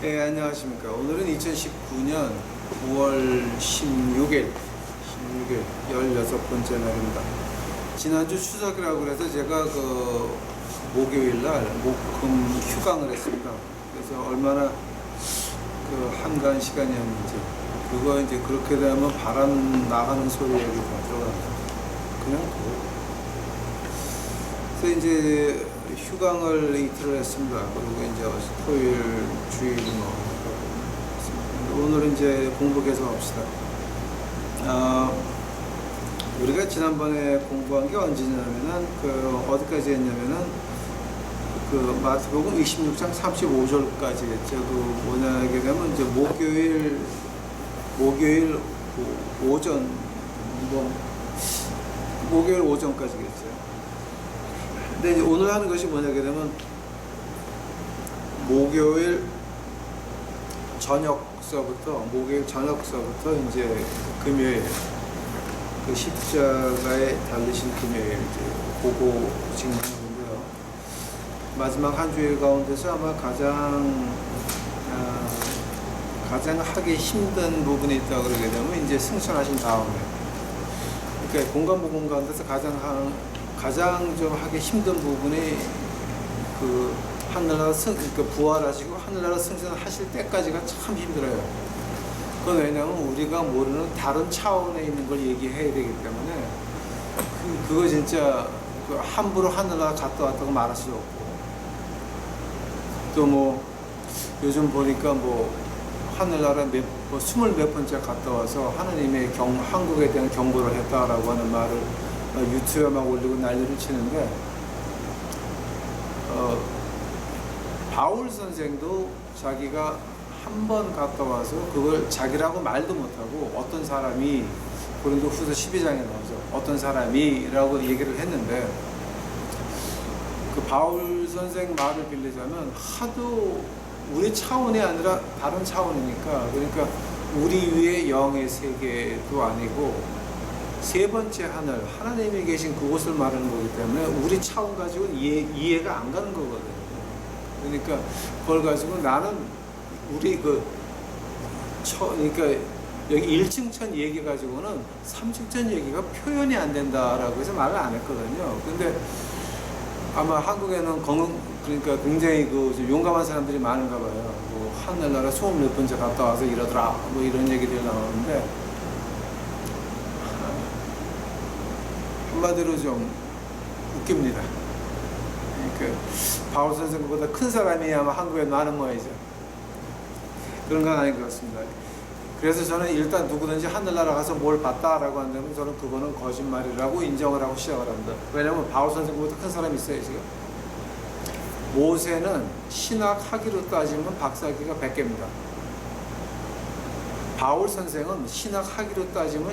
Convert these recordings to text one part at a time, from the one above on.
네, 안녕하십니까. 오늘은 2019년 9월 16일 16번째 날입니다. 지난주 추석이라고 그래서 제가 목요일날 목금 휴강을 했습니다. 그래서 얼마나 한가한 시간이었는지, 그거 이제 그렇게 되면 바람 나가는 소리 얘기 다 들어갑니다. 그냥 그래서 이제 휴강을 이틀을 했습니다. 그리고 이제 토요일, 주일 오늘은 이제 공부 계속합시다. 우리가 지난번에 공부한 게 언제냐면은 어디까지 했냐면은 마태복음 26장 35절까지 했죠. 뭐냐 하게 되면 이제 목요일 오전 목요일 오전까지 했죠. 근데 이제 오늘 하는 것이 뭐냐게 되면 목요일 저녁서부터 이제 금요일 십자가에 달리신 금요일 이제 그거 진행하는데요. 마지막 한 주일 가운데서 아마 가장 하기 힘든 부분이 있다고 그러게 되면 이제 승천하신 다음에, 그러니까 공간복음 가운데서 가장 좀 하기 힘든 부분이 하늘나라 부활하시고 하늘나라 승천하실 때까지가 참 힘들어요. 그건 왜냐하면 우리가 모르는 다른 차원에 있는 걸 얘기해야 되기 때문에 그거 진짜 함부로 하늘나라 갔다 왔다고 말할 수 없고, 또 요즘 보니까 하늘나라 20몇 번째 갔다 와서 하느님의 한국에 대한 경고를 했다라고 하는 말을 유튜브에 막 올리고 난리를 치는데, 바울 선생도 자기가 한 번 갔다 와서 그걸 자기라고 말도 못하고 어떤 사람이, 고린도 후서 12장에 나오죠. 어떤 사람이라고 얘기를 했는데, 바울 선생 말을 빌리자면 하도 우리 차원이 아니라 다른 차원이니까, 그러니까 우리 위의 영의 세계도 아니고 세 번째 하늘, 하나님이 계신 그곳을 말하는 거기 때문에 우리 차원 가지고는 이해가 안 가는 거거든요. 그러니까 그걸 가지고 나는 그러니까 여기 1층 천 얘기 가지고는 3층 천 얘기가 표현이 안 된다라고 해서 말을 안 했거든요. 근데 아마 한국에는 그러니까 굉장히 용감한 사람들이 많은가 봐요. 하늘나라 20몇 번째 갔다 와서 이러더라, 이런 얘기들이 나오는데, 한마디로 좀 웃깁니다. 그러니까 바울 선생보다 큰 사람이 아마 한국에 많은 모양이죠. 그런 건 아닌 것 같습니다. 그래서 저는 일단 누구든지 하늘나라 가서 뭘 봤다라고 한다면 저는 그거는 거짓말이라고 인정을 하고 시작을 합니다. 왜냐하면 바울 선생보다 큰 사람이 있어요, 지금. 모세는 신학학위로 따지면 박사학위가 100개입니다. 바울 선생은 신학학위로 따지면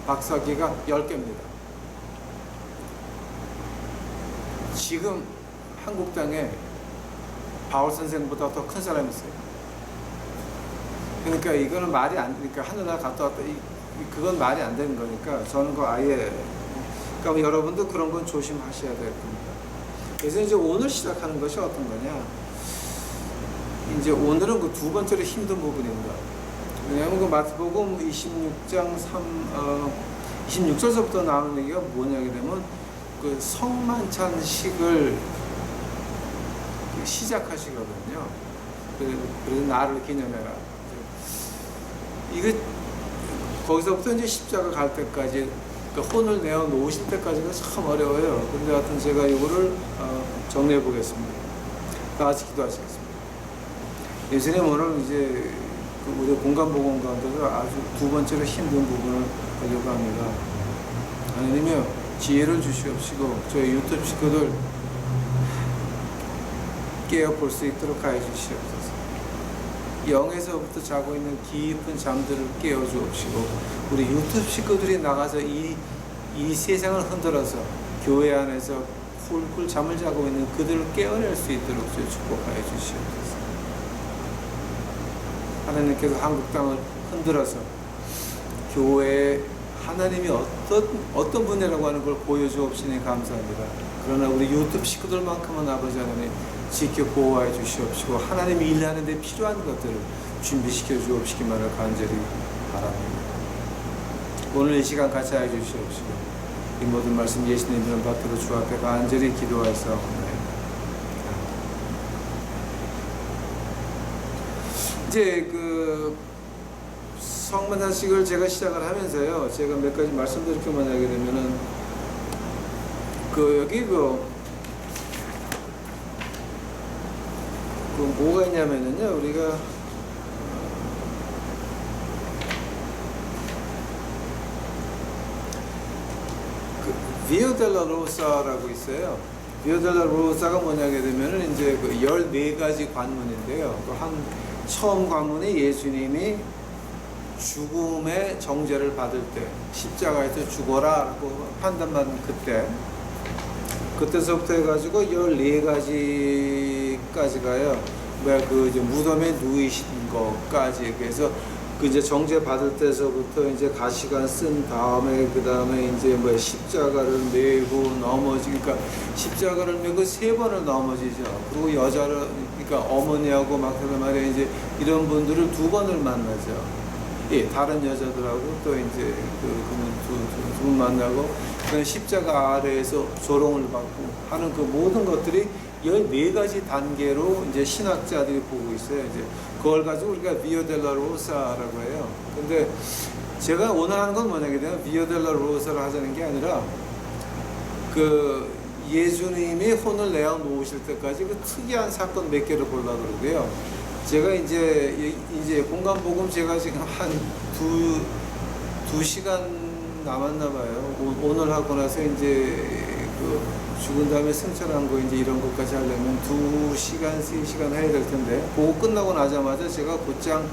박사학위가 10개입니다. 지금 한국 땅에 바울 선생보다 더 큰 사람이 있어요. 그러니까 이거는 그러니까 하늘나라 갔다 왔다, 그건 말이 안 되는 거니까 저는 그러니까 여러분도 그런 건 조심하셔야 될 겁니다. 그래서 이제 오늘 시작하는 것이 어떤 거냐? 이제 오늘은 두 번째로 힘든 부분입니다. 왜냐하면 마태복음 26장 26절서부터 나오는 얘기가 뭐냐게 되면 성만찬식을 시작하시거든요. 그래서 나를 기념해라. 이게 거기서부터 이제 십자가 갈 때까지, 혼을 내어 놓으실 때까지가 참 어려워요. 근데 하여튼 제가 이거를 정리해 보겠습니다. 다 같이 기도하시겠습니다. 예수님, 오늘 이제 우리 공간복음 가운데서 아주 두 번째로 힘든 부분을 하려고 합니다. 하나님이여, 지혜를 주시옵시고 저희 유튜브 식구들 깨어볼 수 있도록 하여 주시옵소서. 영에서부터 자고 있는 깊은 잠들을 깨워주옵시고, 우리 유튜브 식구들이 나가서 이 세상을 흔들어서 교회 안에서 훌훌 잠을 자고 있는 그들을 깨어낼 수 있도록 축복하여 주시옵소서. 하나님께서 한국 땅을 흔들어서 교회의 하나님이 어떤 분이라고 하는 걸 보여주옵시니 감사합니다. 그러나 우리 유튜브 식구들만큼은 아버지 하나님 지켜 보호해 주시옵시고 하나님이 일하는 데 필요한 것들을 준비시켜 주옵시기만을 간절히 바랍니다. 오늘 이 시간 같이 해 주시옵시고 이 모든 말씀 예수님 이름 받들어 주 앞에 간절히 기도하였사옵나이다. 이제 그 성만찬식을 제가 시작을 하면서요, 제가 몇 가지 말씀드리기만 하게 되면은 여기 뭐가 있냐면은요, 우리가 비오 델라 로사라고 있어요. 비오 델라 로사가 뭐냐게 되면은 이제 14가지 관문인데요. 처음 관문이 예수님이 죽음의 정죄를 받을 때 십자가에서 죽어라라고 판단받은 그때서부터 해가지고 14가지까지가요. 무덤에 누이신 것까지. 그래서 이제 정죄 받을 때서부터 이제 가시관 쓴 다음에 그 다음에 이제 십자가를 메고 넘어지니까 십자가를 메고 3번을 넘어지죠. 그리고 여자를 그러니까 어머니하고 막 그런 말에 이제 이런 분들을 2번을 만나죠. 예, 다른 여자들하고 또 이제 두 분 만나고 십자가 아래에서 조롱을 받고 하는 그 모든 것들이 14가지 단계로 이제 신학자들이 보고 있어요. 이제 그걸 가지고 우리가 비오 델라 로사라고 해요. 근데 제가 오늘 하는 건 뭐냐게 되면 비오 델라 로사를 하자는 게 아니라 예수님이 혼을 내어 놓으실 때까지 그 특이한 사건 몇 개를 보려고 그러고요. 제가 이제 공간복음 제가 지금 한 두 시간 남았나 봐요. 오늘 하고 나서 이제 죽은 다음에 승천한 거 이제 이런 것까지 하려면 2시간, 3시간 해야 될 텐데, 그거 끝나고 나자마자 제가 곧장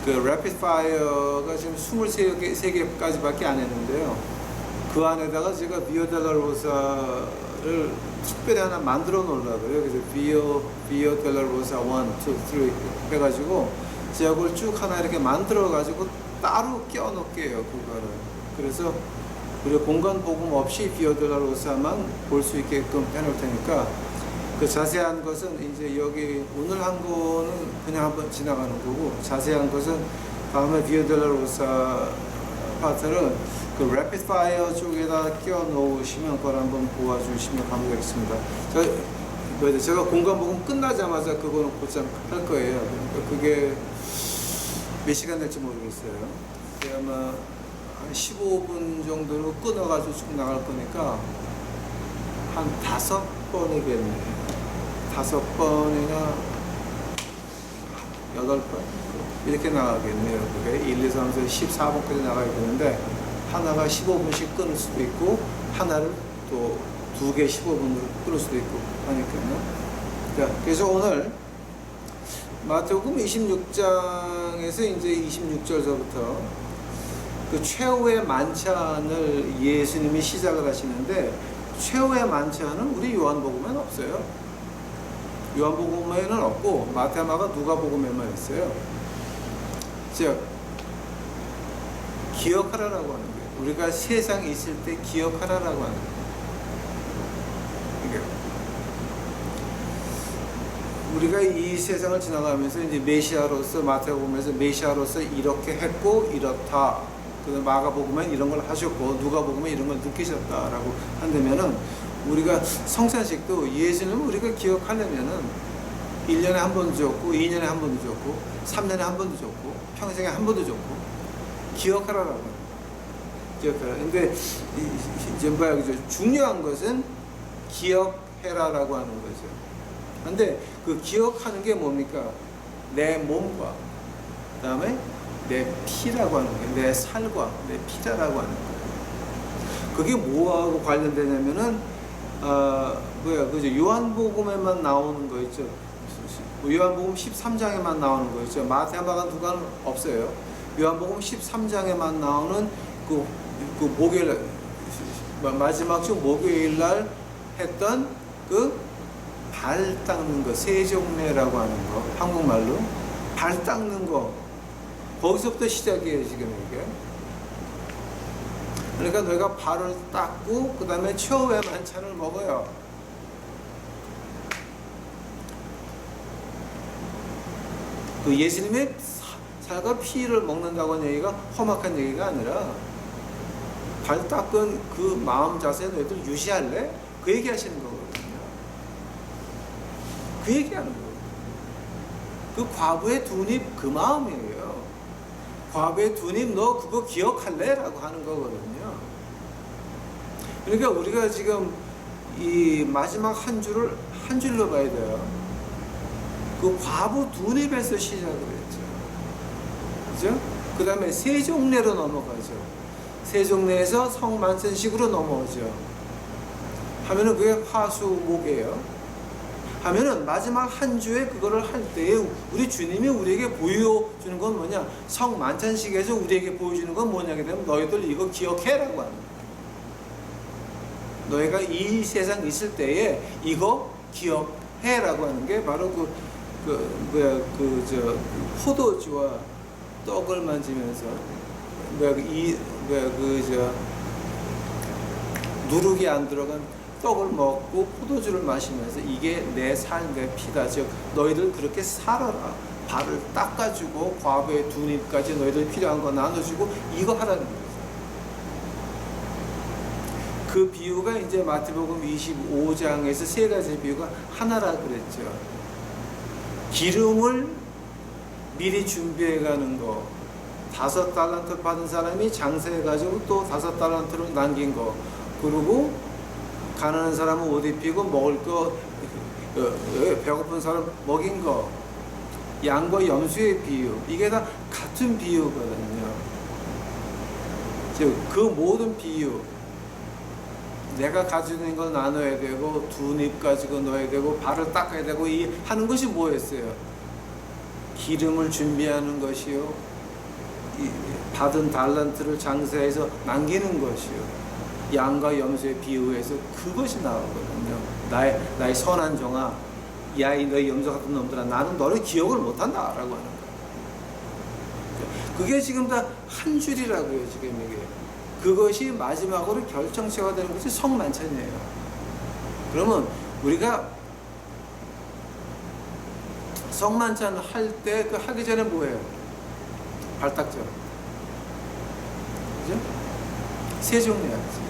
래피드 파이어가 지금 23개까지밖에 안 했는데요. 그 안에다가 제가 비오 델라 로사를 특별히 하나 만들어 놓으려고 그래요. 그래서 비오 델라 로사 1, 2, 3 해가지고 제가 그걸 쭉 하나 이렇게 만들어 가지고 따로 끼워 놓을게요, 그거를. 그래서 우리가 공간 복음 없이 비오 델라 로사만 볼 수 있게끔 해놓을 테니까 그 자세한 것은 이제 여기 오늘 한 거는 그냥 한번 지나가는 거고, 자세한 것은 다음에 비오 델라 로사 파트를 래피드 파이어 쪽에다 끼워 놓으시면 그걸 한번 보아주시면 감사하겠습니다. 제가 공간 복음 끝나자마자 그거는 곧장 할 거예요. 그러니까 그게 몇 시간 될지 모르겠어요. 아마 한 15분 정도로 끊어가지고 쭉 나갈 거니까 한 5번이겠네요. 5번이나 8번 이렇게 나가겠네요. 그게 1, 2, 3, 4, 14번까지 나가야 되는데 하나가 15분씩 끊을 수도 있고 하나를 또 2개 15분으로 끊을 수도 있고 하니까요. 자, 그래서 오늘 마태복음 26장에서 이제 26절서부터 그 최후의 만찬을 예수님이 시작을 하시는데, 최후의 만찬은 우리 요한복음에는 없어요. 요한복음에는 없고 마태, 마가, 누가복음에만 있어요. 즉 기억하라라고 하는 거예요. 우리가 세상에 있을 때 기억하라라고 하는 거예요. 우리가 이 세상을 지나가면서 이제 메시아로서 마태복음에서 메시아로서 이렇게 했고 이렇다. 그다음 마가복음엔 이런 걸 하셨고 누가복음엔 이런 걸 느끼셨다라고 한다면은 우리가 성찬식도 예수님을 우리가 기억하려면은 1년에 한 번도 줬고 2년에 한 번도 줬고 3년에 한 번도 줬고 평생에 한 번도 줬고 기억하라라고 해요. 기억하라. 근데 이제 중요한 것은 기억해라라고 하는 거죠. 근데 그 기억하는 게 뭡니까? 내 몸과 그 다음에 내 피라고 하는 거예요. 내 살과 내 피라라고 하는 거예요. 그게 뭐하고 관련되냐면은 그죠? 요한복음에만 나오는 거 있죠. 요한복음 13장에만 나오는 거 있죠. 마태, 마가, 누가는 없어요. 요한복음 13장에만 나오는 그 목요일 마지막 주 목요일 날 했던 그 발 닦는 거, 세종례라고 하는 거, 한국말로 발 닦는 거, 거기서부터 시작이에요 지금 이게. 그러니까 너희가 발을 닦고 그 다음에 최후의 만찬을 먹어요. 그 예수님의 살과 피를 먹는다고 하는 얘기가 험악한 얘기가 아니라 발 닦은 그 마음 자세 너희들 유지할래? 그 얘기 하시는 거거든요. 그 얘기하는 거예요. 그 과부의 두 입 그 마음이에요. 과부의 두 입 너 그거 기억할래? 라고 하는 거거든요. 그러니까 우리가 지금 이 마지막 한 줄을 한 줄로 봐야 돼요. 그 과부 두 입에서 시작을 했죠. 그죠? 그 다음에 세종례로 넘어가죠. 세종례에서 성만찬식으로 넘어오죠. 하면은 그게 화수목이에요. 하면은 마지막 한 주에 그거를 할 때에 우리 주님이 우리에게 보여주는 건 뭐냐? 성만찬식에서 우리에게 보여주는 건 뭐냐게 되면 너희들 이거 기억해라고 하는 거예요. 너희가 이 세상 있을 때에 이거 기억해라고 하는 게 바로 포도주와 떡을 만지면서 누룩이 안 들어간 떡을 먹고 포도주를 마시면서 이게 내 삶의 피다. 즉 너희들 그렇게 살아라. 발을 닦아주고 과부의 두 입까지 너희들 필요한 거 나눠주고 이거 하라는 거예요. 그 비유가 이제 마태복음 25장에서 세 가지 비유가 하나라 그랬죠. 기름을 미리 준비해 가는 거, 5달란트 받은 사람이 장사해 가지고 또 5달란트로 남긴 거, 그리고 가난한 사람은 옷 입히고 먹을 거, 배고픈 사람 먹인 거, 양과 염소의 비유, 이게 다 같은 비유거든요. 즉 그 모든 비유, 내가 가지고 있는 걸 나눠야 되고 두 입 가지고 넣어야 되고 발을 닦아야 되고 이 하는 것이 뭐였어요? 기름을 준비하는 것이요, 받은 달란트를 장사해서 남기는 것이요, 양과 염소의 비유에서 그것이 나오거든요. 나의 선한 종아, 야이 너희 염소 같은 놈들아, 나는 너를 기억을 못한다 라고 하는 거예요. 그게 지금 다 한 줄이라고요. 지금 이게 그것이 마지막으로 결정체가 되는 것이 성만찬이에요. 그러면 우리가 성만찬 할 때 그 하기 전에 뭐예요? 발 닦죠. 그죠? 세종해야지.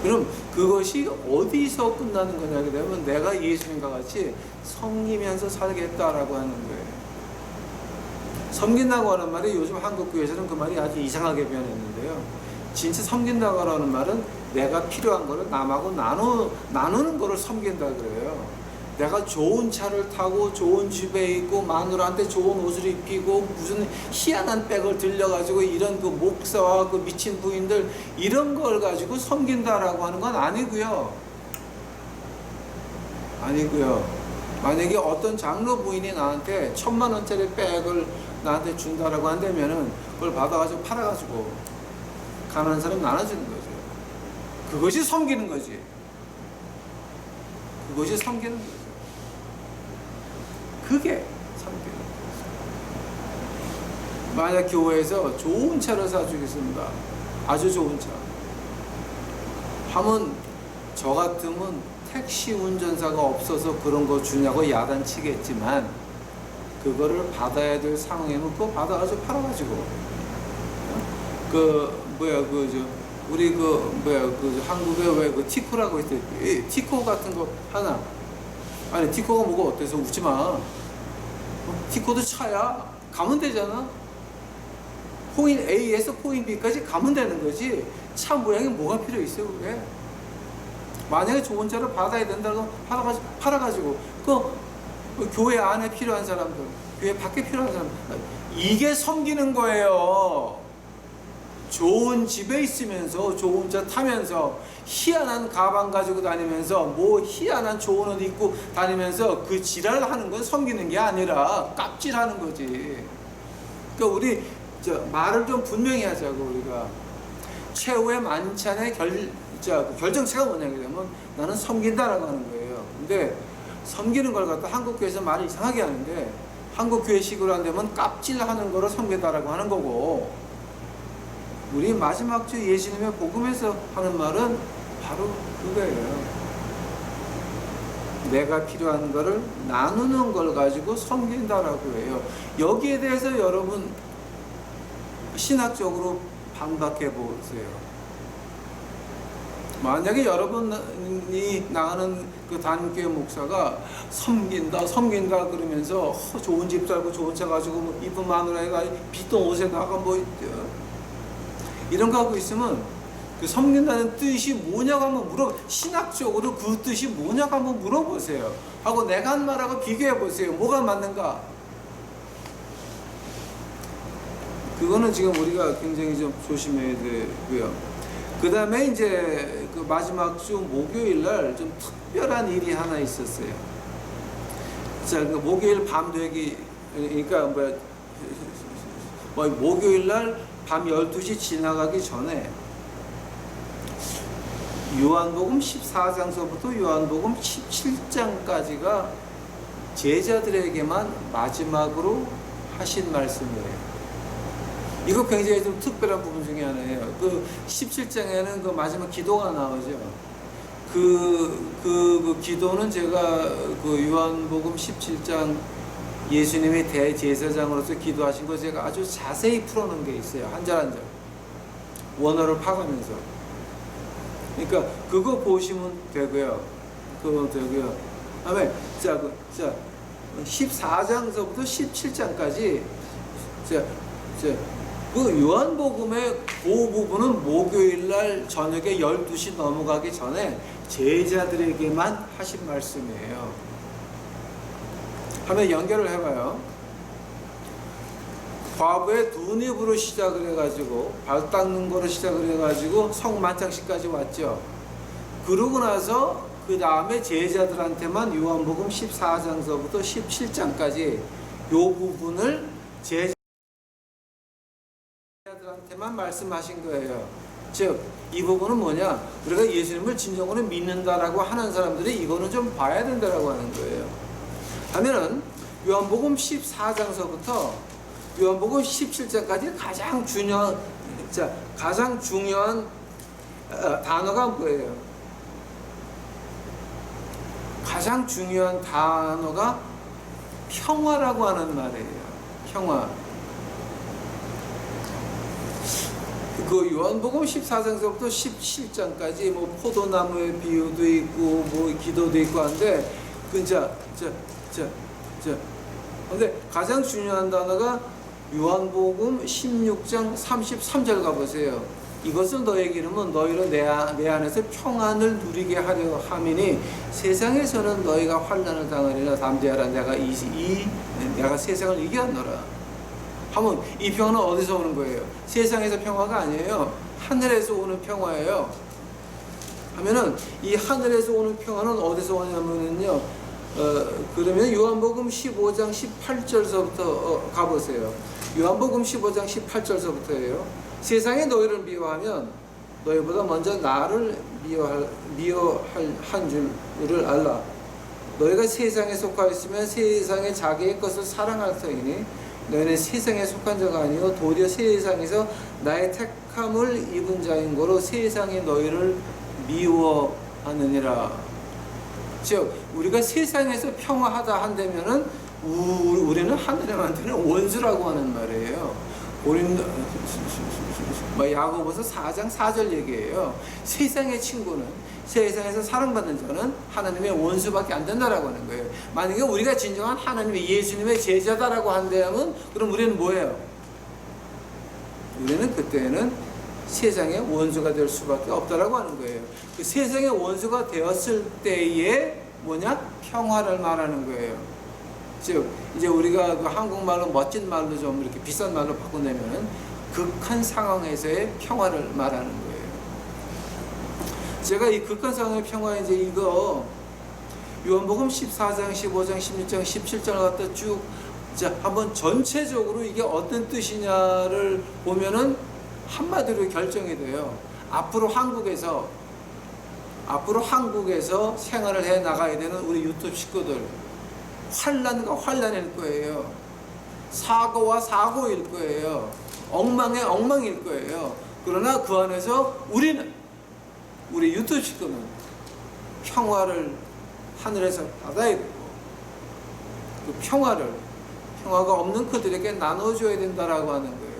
그럼 그것이 어디서 끝나는 거냐 그러면 내가 예수님과 같이 섬기면서 살겠다라고 하는 거예요. 섬긴다고 하는 말이 요즘 한국교회에서는 그 말이 아주 이상하게 변했는데요. 진짜 섬긴다고 하는 말은 내가 필요한 거를 남하고 나누는 거를 섬긴다 그래요. 내가 좋은 차를 타고 좋은 집에 있고 마누라한테 좋은 옷을 입히고 무슨 희한한 백을 들려가지고 이런 그 목사와 그 미친 부인들 이런 걸 가지고 섬긴다라고 하는 건 아니고요. 만약에 어떤 장로 부인이 나한테 1,000,000원짜리 백을 나한테 준다라고 한다면은 그걸 받아가지고 팔아가지고 가난한 사람 나눠주는 거죠. 그것이 섬기는 거지. 그것이 섬기는 거죠. 그게 섬기는 거죠. 만약 교회에서 좋은 차를 사주겠습니다. 아주 좋은 차. 하면 저 같으면 택시 운전사가 없어서 그런 거 주냐고 야단치겠지만 그거를 받아야 될 상황이면 그거 받아가지고 팔아가지고 우리 한국에 왜 그 티코라고 있어요. 티코 같은 거 하나. 아니 티코가 뭐가 어때서 웃지 마. 티코도 차야. 가면 되잖아. 포인 A에서 포인 B까지 가면 되는 거지. 차 모양이 뭐가 필요 있어요 그게. 만약에 좋은 차를 받아야 된다고 팔아가지고 그 교회 안에 필요한 사람들, 교회 밖에 필요한 사람들, 이게 섬기는 거예요. 좋은 집에 있으면서 좋은 차 타면서 희한한 가방 가지고 다니면서 뭐 희한한 좋은 옷 입고 다니면서 그 지랄하는 건 섬기는 게 아니라 깝질하는 거지. 그러니까 우리 말을 좀 분명히 하자고. 우리가 최후의 만찬의 결정체가 뭐냐면 나는 섬긴다라고 하는 거예요. 근데 섬기는 걸 갖다 한국교회에서 말을 이상하게 하는데 한국교회식으로 한다면 깝질하는 거를 섬긴다라고 하는 거고, 우리 마지막 주 예수님의 복음에서 하는 말은 바로 그거예요. 내가 필요한 거를 나누는 걸 가지고 섬긴다라고 해요. 여기에 대해서 여러분 신학적으로 반박해 보세요. 만약에 여러분이 나가는 그 단교회 목사가 섬긴다 그러면서 좋은 집 살고 좋은 차 가지고 뭐 이쁜 마누라가 비싼 옷에 나가 뭐 이런 거 하고 있으면 그 섬긴다는 뜻이 뭐냐고 한번 신학적으로 그 뜻이 뭐냐고 한번 물어보세요. 하고 내가 한 말하고 비교해 보세요. 뭐가 맞는가? 그거는 지금 우리가 굉장히 좀 조심해야 되고요. 그 다음에 이제 그 마지막 주 목요일 날 좀 특별한 일이 하나 있었어요. 자, 그 목요일 밤 되기, 그러니까 목요일 날 밤 12시 지나가기 전에 요한복음 14장서부터 요한복음 17장까지가 제자들에게만 마지막으로 하신 말씀이에요. 이거 굉장히 좀 특별한 부분 중에 하나예요. 그 17장에는 그 마지막 기도가 나오죠. 그 기도는 제가 그 요한복음 17장 예수님이 대제사장으로서 기도하신 거 제가 아주 자세히 풀어놓은 게 있어요. 한 절 한 절. 원어를 파가면서. 그러니까 그거 보시면 되고요. 그거 되고요. 다음에 자 14장서부터 17장까지 그 요한복음의 그 부분은 목요일 날 저녁에 12시 넘어가기 전에 제자들에게만 하신 말씀이에요. 한번 연결을 해봐요. 과부의 두 입으로 시작을 해가지고 발 닦는 거로 시작을 해가지고 성만찬식까지 왔죠. 그러고 나서 그 다음에 제자들한테만 요한복음 14장서부터 17장까지 요 부분을 제자들한테만 말씀하신 거예요. 즉, 이 부분은 뭐냐? 우리가 예수님을 진정으로 믿는다라고 하는 사람들이 이거는 좀 봐야 된다라고 하는 거예요. 하면은 요한복음 14장서부터 요한복음 17장까지 가장 중요한 단어가 뭐예요? 가장 중요한 단어가 평화라고 하는 말이에요. 평화. 그 요한복음 14장서부터 17장까지 뭐 포도나무의 비유도 있고 뭐 기도도 있고 한데 근데 가장 중요한 단어가 요한복음 16장 33절 가보세요. 이것은 너에게 이르면 너희로 내 안에서 평안을 누리게 하려 함이니 세상에서는 너희가 환난을 당하리라 담대하라 내가 세상을 이겼노라. 하면 이 평화는 어디서 오는 거예요? 세상에서 평화가 아니에요. 하늘에서 오는 평화예요. 하면은 이 하늘에서 오는 평화는 어디서 오냐면요. 그러면 요한복음 15장 18절서부터 가보세요. 요한복음 15장 18절서부터예요. 세상에 너희를 미워하면 너희보다 먼저 나를 미워한 줄을 알라. 너희가 세상에 속하였으면 세상의 자기의 것을 사랑할 터이니 너희는 세상에 속한 자가 아니요 도리어 세상에서 나의 택함을 입은 자인 거로 세상이 너희를 미워하느니라. 즉 우리가 세상에서 평화하다 한다면은 우리는 하늘에 만드는 원수라고 하는 말이에요. 우리는 야고보서 4장 4절 얘기예요. 세상의 친구는 세상에서 사랑받는 자는 하나님의 원수밖에 안 된다라고 하는 거예요. 만약에 우리가 진정한 하나님의 예수님의 제자다라고 한다면 그럼 우리는 뭐예요? 우리는 그때는 세상의 원수가 될 수밖에 없다라고 하는 거예요. 그 세상의 원수가 되었을 때에 뭐냐? 평화를 말하는 거예요. 즉 이제 우리가 그 한국말로 멋진 말로 좀 이렇게 비싼 말로 바꿔내면은 극한 상황에서의 평화를 말하는 거예요. 제가 이 극한 상황의 평화 이제 이거 요한복음 14장, 15장, 16장, 17장을 갖다 쭉 한번 전체적으로 이게 어떤 뜻이냐를 보면은 한마디로 결정이 돼요. 앞으로 한국에서 생활을 해 나가야 되는 우리 유튜브 식구들 환난과 환난일 거예요. 사고와 사고일 거예요. 엉망의 엉망일 거예요. 그러나 그 안에서 우리 유튜브 식구는 평화를 하늘에서 받아야 되고, 그 평화가 없는 그들에게 나눠줘야 된다라고 하는 거예요.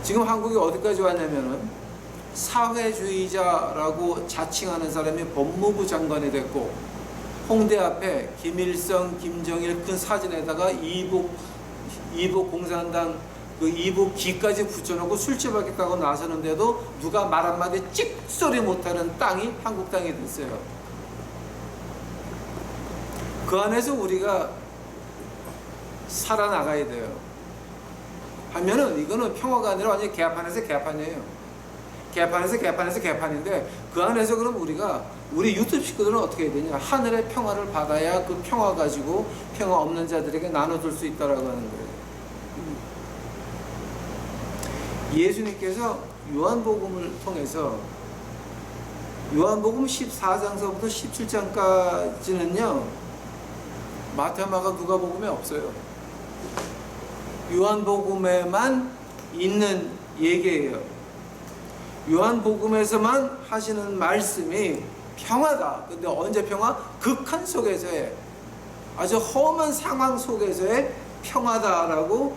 지금 한국이 어디까지 왔냐면은 사회주의자라고 자칭하는 사람이 법무부 장관이 됐고, 홍대 앞에 김일성, 김정일 큰 사진에다가 이북 공산당 그 이북 기까지 붙여놓고 술집 하겠다고 나서는데도 누가 말 한마디 찍소리 못하는 땅이 한국 땅이 됐어요. 그 안에서 우리가 살아나가야 돼요. 하면은 이거는 평화가 아니라 완전히 개판에서 개판이에요. 개판에서 개판인데, 그 안에서 그럼 우리 유튜브 식구들은 어떻게 해야 되냐? 하늘의 평화를 받아야 그 평화 가지고 평화 없는 자들에게 나눠줄 수 있다라고 하는 거예요. 예수님께서 요한복음을 통해서 요한복음 14장서부터 17장까지는요 마태, 마가, 누가복음에 없어요. 요한복음에만 있는 얘기예요. 요한복음에서만 하시는 말씀이 평화다. 근데 언제 평화? 극한 속에서의, 아주 험한 상황 속에서의 평화다라고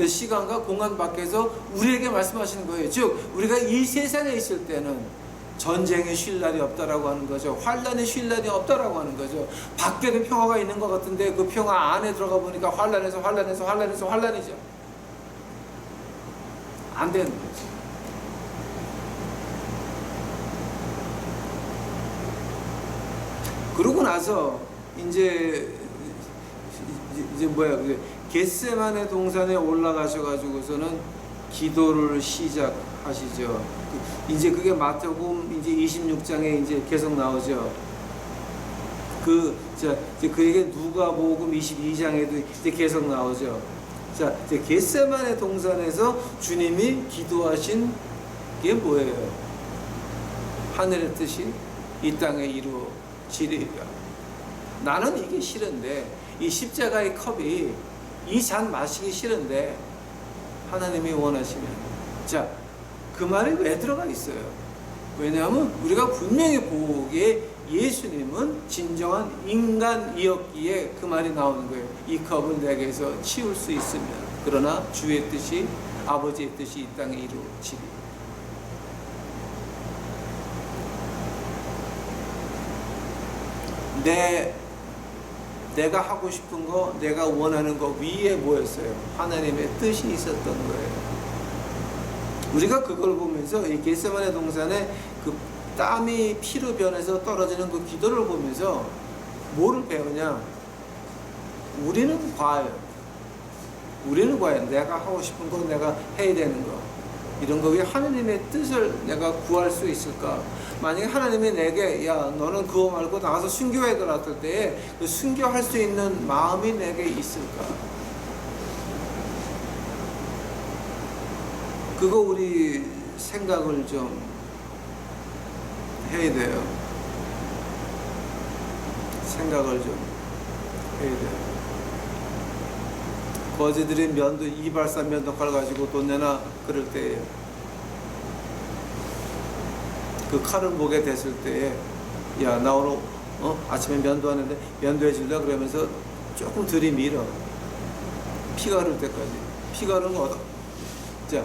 시간과 공간 밖에서 우리에게 말씀하시는 거예요. 즉 우리가 이 세상에 있을 때는 전쟁에 쉴 날이 없다라고 하는 거죠. 환란에 쉴 날이 없다라고 하는 거죠. 밖에는 평화가 있는 것 같은데 그 평화 안에 들어가 보니까 환란이죠. 안 되는 거죠. 그러고 나서 이제 겟세마네 동산에 올라가셔가지고서는 기도를 시작하시죠. 이제 그게 마태복음 이제 26장에 이제 계속 나오죠. 그에게 누가복음 22장에도 이제 계속 나오죠. 자, 이제 겟세마네 동산에서 주님이 기도하신 게 뭐예요? 하늘의 뜻이 이 땅에 이루어지리라. 나는 이게 싫은데, 이 십자가의 컵이 이 잔 마시기 싫은데 하나님이 원하시면, 자, 그 말이 왜 들어가 있어요? 왜냐하면 우리가 분명히 보기에 예수님은 진정한 인간이었기에 그 말이 나오는 거예요. 이 컵을 내게서 치울 수 있으면, 그러나 주의 뜻이, 아버지의 뜻이 이 땅에 이루어지리. 내가 하고 싶은 거, 내가 원하는 거 위에 뭐였어요? 하나님의 뜻이 있었던 거예요. 우리가 그걸 보면서 이 겟세마네 동산에 그 땀이 피로 변해서 떨어지는 그 기도를 보면서 뭐를 배우냐? 우리는 과연 내가 하고 싶은 거, 내가 해야 되는 거, 이런 거 위에 하나님의 뜻을 내가 구할 수 있을까? 만약에 하나님이 내게, 야, 너는 그거 말고 나가서 순교해 들었을 때에 그 순교할 수 있는 마음이 내게 있을까? 그거 우리 생각을 좀 해야 돼요. 생각을 좀 해야 돼요. 거지들이 이발사 면도칼 가지고 돈 내나 그럴 때에, 그 칼을 목에 댔을 때에, 야, 나 오늘 아침에 면도하는데 면도해 줄래? 그러면서 조금 들이밀어. 피가 흐를 때까지. 피가 흐르는 거 자,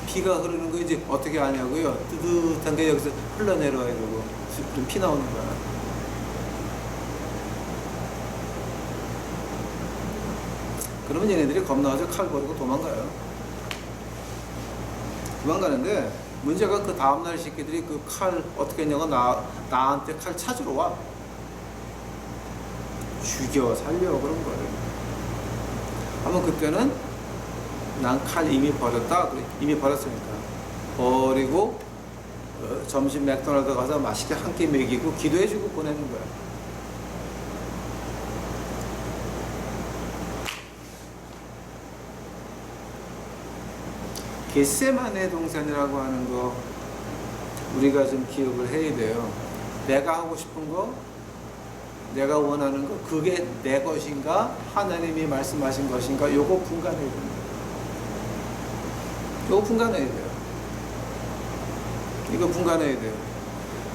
피가 흐르는 거 이제 어떻게 하냐고요? 뜨뜻한 게 여기서 흘러내려와 이러고 그럼 피 나오는 거야. 그러면 얘네들이 겁나서 칼 버리고 도망가요. 도망가는데 문제가 그 다음날 새끼들이 그 칼 어떻게 했냐고 나한테 칼 찾으러 와. 죽여 살려 그런 거예요. 하면 그때는 난 칼 이미 버렸다. 이미 버렸으니까 버리고 점심 맥도날드 가서 맛있게 한 끼 먹이고 기도해주고 보내는 거야. 겟세마네 동산이라고 하는 거 우리가 좀 기억을 해야 돼요. 내가 하고 싶은 거, 내가 원하는 거, 그게 내 것인가 하나님이 말씀하신 것인가, 요거 분간해야 됩니다. 이거 분간해야 돼요. 이거 분간해야 돼요.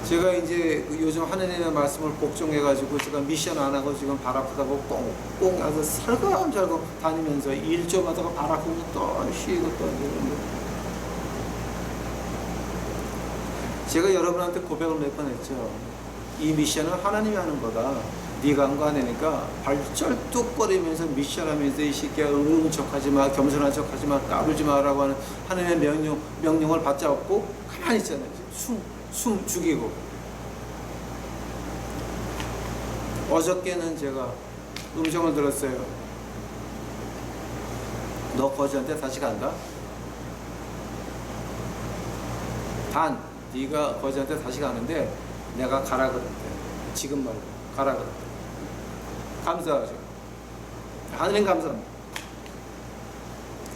제가 이제 요즘 하느님의 말씀을 복종해가지고 제가 미션 안 하고 지금 발 아프다고 꽁꽁 아주 살금살금 다니면서 일 좀 하다가 발 아프고 또 쉬고 또 이러는데, 제가 여러분한테 고백을 몇 번 했죠. 이 미션은 하나님이 하는 거다. 네가 한 거 아니니까 발쩔뚝거리면서 미션하면서 이 새끼야 의로운 척하지 마, 겸손한 척하지 마, 까불지 마라고 하는 하나님의 명령을 받잡고 가만히 있잖아요. 숨 죽이고. 어저께는 제가 음성을 들었어요. 너 거지한테 다시 간다. 단 네가 거지한테 다시 가는데 내가 가라 그랬대. 지금 말고 가라 그랬대. 감사하죠. 하느님 감사합니다.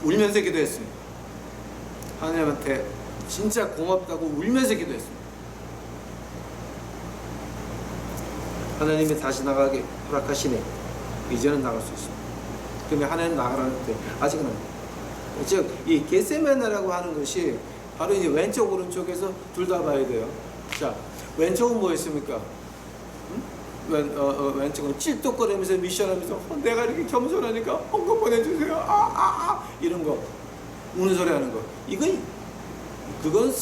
울면서 기도했습니다. 하느님한테 진짜 고맙다고 울면서 기도했습니다. 하나님이 다시 나가게 허락하시네. 이제는 나갈 수 있습니다. 그러면 하나님 나가라는데 아직은 안 돼요. 즉, 이 겟세마네라고 하는 것이 바로 이제 왼쪽 오른쪽에서 둘 다 봐야 돼요. 자, 왼쪽은 뭐였습니까? 왼쪽은 찔뚝거리면서 미션하면서 내가 이렇게 겸손하니까 헌금 보내주세요. 이런 거 우는 소리 하는 거. 그건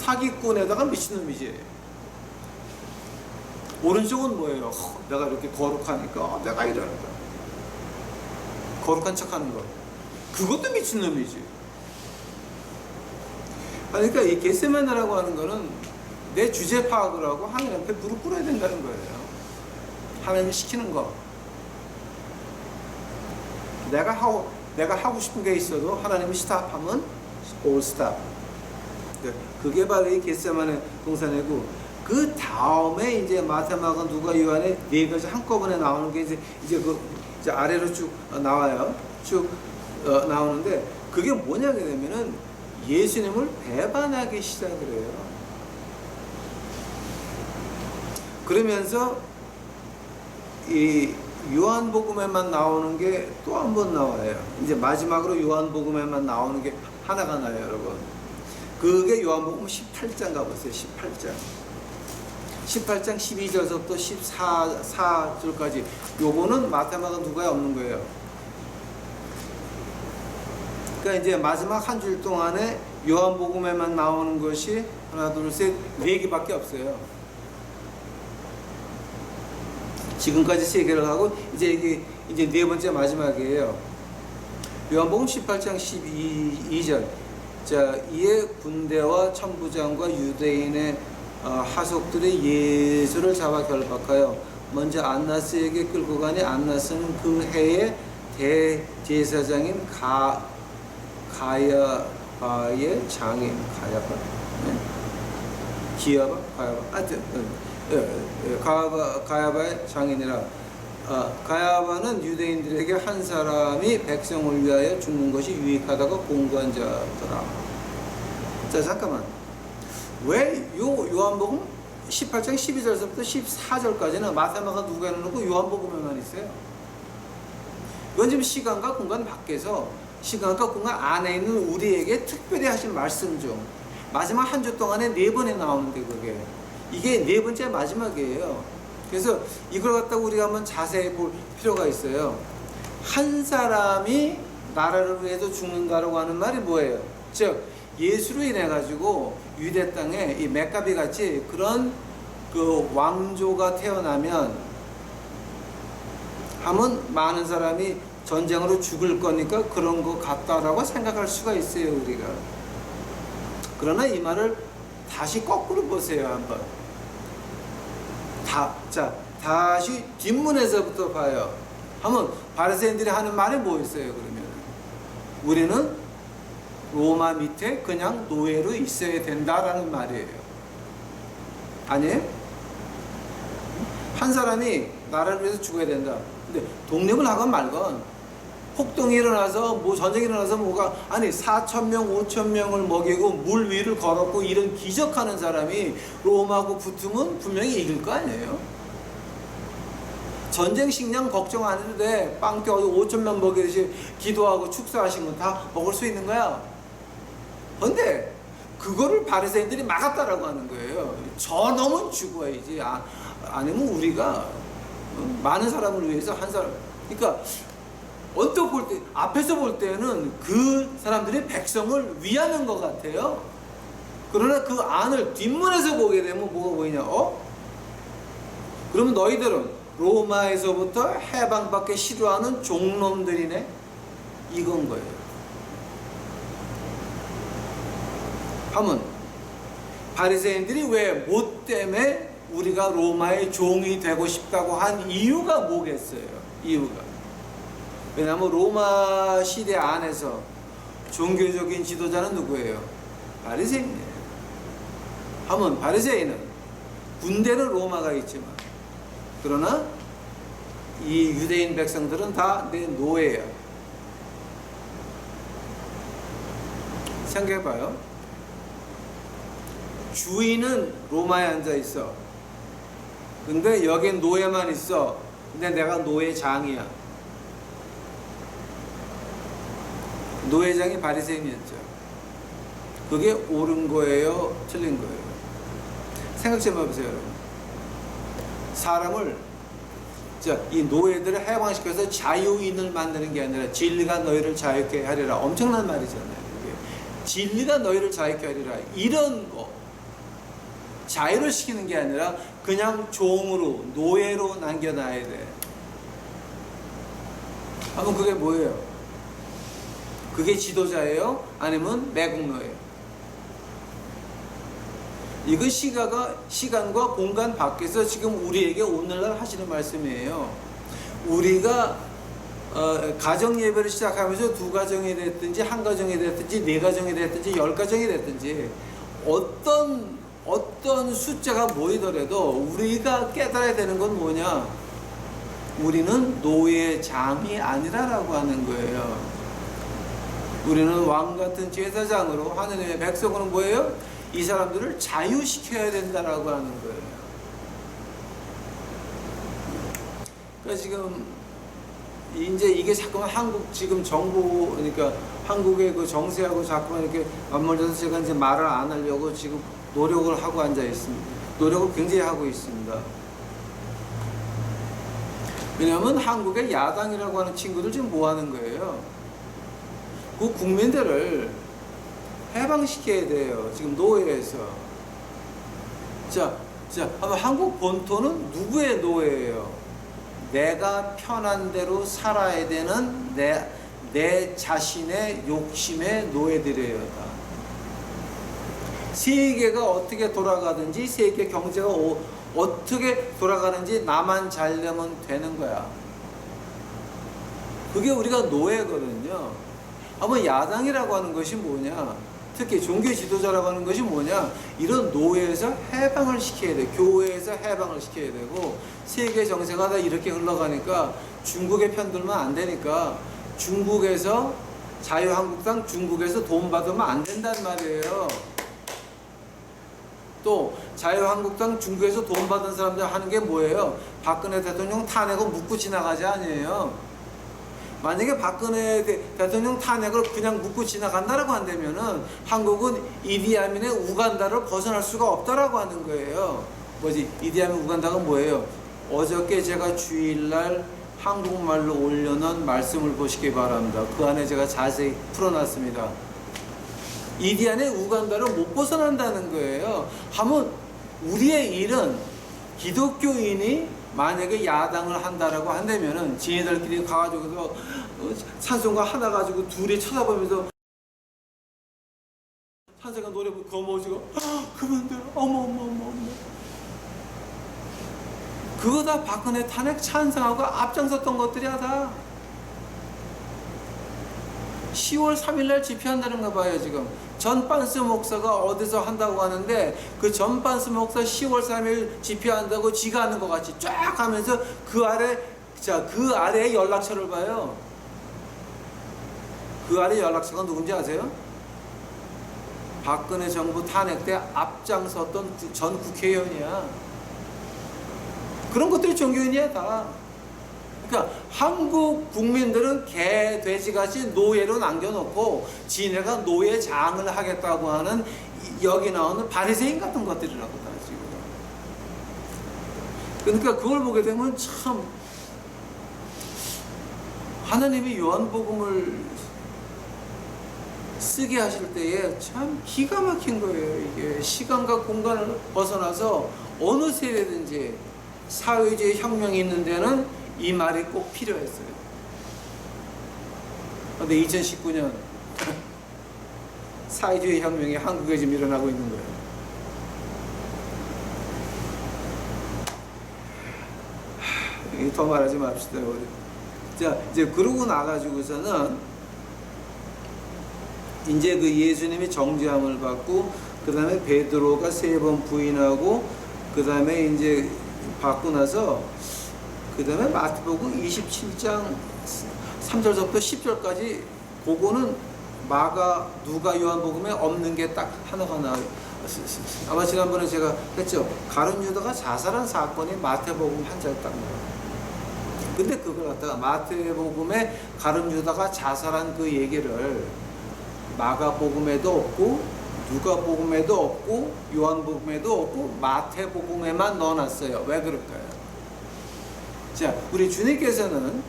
사기꾼에다가 미친놈이지. 오른쪽은 뭐예요? 내가 이렇게 거룩하니까 내가 이러는 거야. 거룩한 척하는 거. 그것도 미친놈이지. 그러니까 이 겟세마네라고 하는 거는 내 주제 파악을 하고 하나님 앞에 무릎 꿇어야 된다는 거예요. 하나님이 시키는 거. 내가 하고 싶은 게 있어도 하나님이 스탑하면 all stop. 그게 바로 이 겟세마네 동산이고, 그 다음에 이제 마태, 마가, 누가, 요한의 네 가지 한꺼번에 나오는 게 이제 아래로 쭉 나와요. 쭉 나오는데, 그게 뭐냐 그러면은 예수님을 배반하기 시작을 해요. 그러면서 이 요한복음에만 나오는 게 또 한 번 나와요. 이제 마지막으로 요한복음에만 나오는 게 하나가 나요, 여러분. 그게 요한복음 18장 가보세요. 18장 12절부터 14절까지. 요거는 마태, 마가, 누가에 없는 거예요. 그러니까 이제 마지막 한 줄 동안에 요한복음에만 나오는 것이 하나, 둘, 셋, 네 개밖에 없어요. 지금까지 세 개를 하고 이제 네 번째 마지막이에요. 요한복음 18장 12절. 자, 이에 군대와 천부장과 유대인의 하속들이 예수를 잡아 결박하여 먼저 안나스에게 끌고 가니, 안나스는 그 해의 대제사장인 가야바의 장인. 가야바의 장인이라. 가야바는 유대인들에게 한 사람이 백성을 위하여 죽는 것이 유익하다고 공부한 자더라. 자, 잠깐만. 왜 요한복음 18장 12절부터 14절까지는 마태, 마가, 누가에 놓고 요한복음에만 있어요? 이건 지금 시간과 공간 밖에서, 시간과 공간 안에 있는 우리에게 특별히 하신 말씀 중 마지막 한 주 동안에 네 번에 나오는데, 이게 네 번째 마지막이에요. 그래서 이걸 갖다가 우리가 한번 자세히 볼 필요가 있어요. 한 사람이 나라를 위해서 죽는다라고 하는 말이 뭐예요? 즉, 예수로 인해 가지고 유대 땅에 이 메카비 같이 그런 그 왕조가 태어나면 하면 많은 사람이 전쟁으로 죽을 거니까 그런 거 같다라고 생각할 수가 있어요, 우리가. 그러나 이 말을 다시 거꾸로 보세요, 한번. 다시 뒷문에서부터 봐요. 하면 바리새인들이 하는 말이 뭐였어요, 그러면? 우리는 로마 밑에 그냥 노예로 있어야 된다라는 말이에요. 아니에요? 한 사람이 나라를 위해서 죽어야 된다. 근데 독립을 하건 말건, 폭동이 일어나서 전쟁이 일어나서 4,000명 5,000명을 먹이고 물 위를 걸었고 이런 기적하는 사람이 로마하고 붙으면 분명히 이길 거 아니에요? 전쟁 식량 걱정 안 해도 돼. 빵 떼어서 5천명 먹이듯이 기도하고 축사하시면 다 먹을 수 있는 거야. 근데 그거를 바리새인들이 막았다라고 하는 거예요. 저놈은 죽어야지. 아니면 우리가 많은 사람을 위해서 한 사람. 그러니까 언뜻 볼 때, 앞에서 볼 때는 그 사람들이 백성을 위하는 것 같아요. 그러나 그 안을 뒷문에서 보게 되면 뭐가 보이냐? 그러면 너희들은 로마에서부터 해방받기 싫어하는 종놈들이네? 이건 거예요. 하면 바리새인들이 왜 뭐 때문에 우리가 로마의 종이 되고 싶다고 한 이유가 뭐겠어요? 이유가. 왜냐하면 로마 시대 안에서 종교적인 지도자는 누구예요? 바리새인이에요. 하면 바리새인은 군대는 로마가 있지만 그러나 이 유대인 백성들은 다 내 노예야. 생각해봐요. 주인은 로마에 앉아 있어. 근데 여긴 노예만 있어. 근데 내가 노예장이야. 노예장이 바리새인이었죠. 그게 옳은 거예요? 틀린 거예요? 생각 좀 해보세요, 여러분. 사람을 이 노예들을 해방시켜서 자유인을 만드는 게 아니라 진리가 너희를 자유케 하리라. 엄청난 말이잖아요. 이게. 진리가 너희를 자유케 하리라. 이런 거 자유를 시키는 게 아니라 그냥 종으로 노예로 남겨놔야 돼. 한번 그게 뭐예요? 그게 지도자예요? 아니면 매국노예요? 이건 시간과 공간 밖에서 지금 우리에게 오늘날 하시는 말씀이에요. 우리가 가정 예배를 시작하면서 2가정이 됐든지 1가정이 됐든지 4가정이 됐든지 10가정이 됐든지 어떤 숫자가 모이더라도 우리가 깨달아야 되는 건 뭐냐? 우리는 노예장이 아니라라고 하는 거예요. 우리는 왕같은 제사장으로 하느님의 백성으로 뭐예요? 이 사람들을 자유시켜야 된다라고 하는 거예요. 그러니까 지금 이제 이게 자꾸만 한국 지금 정부, 그러니까 한국의 그 정세하고 자꾸만 이렇게 맞물려서 제가 이제 말을 안 하려고 지금 노력을 하고 앉아 있습니다. 노력을 굉장히 하고 있습니다. 왜냐하면 한국의 야당이라고 하는 친구들 지금 뭐 하는 거예요? 그 국민들을 해방시켜야 돼요. 지금 노예에서. 자, 한번 한국 본토는 누구의 노예예요? 내가 편한 대로 살아야 되는 내 자신의 욕심의 노예들이에요. 다. 세계가 어떻게 돌아가든지 세계 경제가 어떻게 돌아가는지 나만 잘 되면 되는 거야. 그게 우리가 노예거든요. 한번 야당이라고 하는 것이 뭐냐? 특히 종교 지도자라고 하는 것이 뭐냐? 이런 노예에서 해방을 시켜야 돼. 교회에서 해방을 시켜야 되고, 세계 정세가 다 이렇게 흘러가니까 중국에 편들면 안 되니까 중국에서 자유한국당 중국에서 돈 받으면 안 된단 말이에요. 또 자유한국당 중국에서 돈 받은 사람들 하는 게 뭐예요? 박근혜 대통령 탄핵을 묻고 지나가지 아니에요. 만약에 박근혜 대통령 탄핵을 그냥 묻고 지나간다라고 한다면은 한국은 이디아민의 우간다를 벗어날 수가 없다라고 하는 거예요. 뭐지? 이디아민 우간다가 뭐예요? 어저께 제가 주일날 한국말로 올려놓은 말씀을 보시기 바랍니다. 그 안에 제가 자세히 풀어놨습니다. 이디아민의 우간다를 못 벗어난다는 거예요. 하면 우리의 일은 기독교인이 만약에 야당을 한다라고 한다면은 지네들끼리 가가지고서 찬송가 하나 가지고 둘이 쳐다보면서 찬송가 노래 거머쥐고 그분들 어머 그거 다 박근혜 탄핵 찬성하고 앞장섰던 것들이야 다. 10월 3일날 집회한다는 거 봐요. 지금 전반스 목사가 어디서 한다고 하는데 그 전반스 목사 10월 3일 집회한다고 지가 하는 것 같이 쫙 하면서 그 아래에 연락처를 봐요. 그 아래 연락처가 누군지 아세요? 박근혜 정부 탄핵 때 앞장섰던 전 국회의원이야. 그런 것들이 종교인이야 다. 그러니까 한국 국민들은 개, 돼지같이 노예로 남겨놓고 지네가 노예장을 하겠다고 하는 여기 나오는 바리새인 같은 것들이라고 다 지금. 그러니까 그걸 보게 되면 참 하나님이 요한복음을 쓰게 하실 때에 참 기가 막힌 거예요. 이게 시간과 공간을 벗어나서 어느 세대든지 사회주의 혁명이 있는 데는 이 말이 꼭 필요했어요. 그런데 2019년 사회주의 혁명이 한국에 지금 일어나고 있는 거예요. 더 말하지 맙시다. 우리. 자, 이제 그러고 나가지고서는 이제 그 예수님이 정죄함을 받고 그 다음에 베드로가 3번 부인하고 그 다음에 이제 받고 나서 그 다음에 마태복음 27장 3절부터 10절까지 그거는 마가, 누가, 요한복음에 없는 게 딱 하나가 나와요. 아마 지난번에 제가 했죠. 가룟 유다가 자살한 사건이 마태복음 한 절 딱 나와요. 근데 그걸 갖다가 마태복음에 가룟 유다가 자살한 그 얘기를 마가복음에도 없고 누가복음에도 없고 요한복음에도 없고 마태복음에만 넣어놨어요. 왜 그럴까요? 자, 우리 주님께서는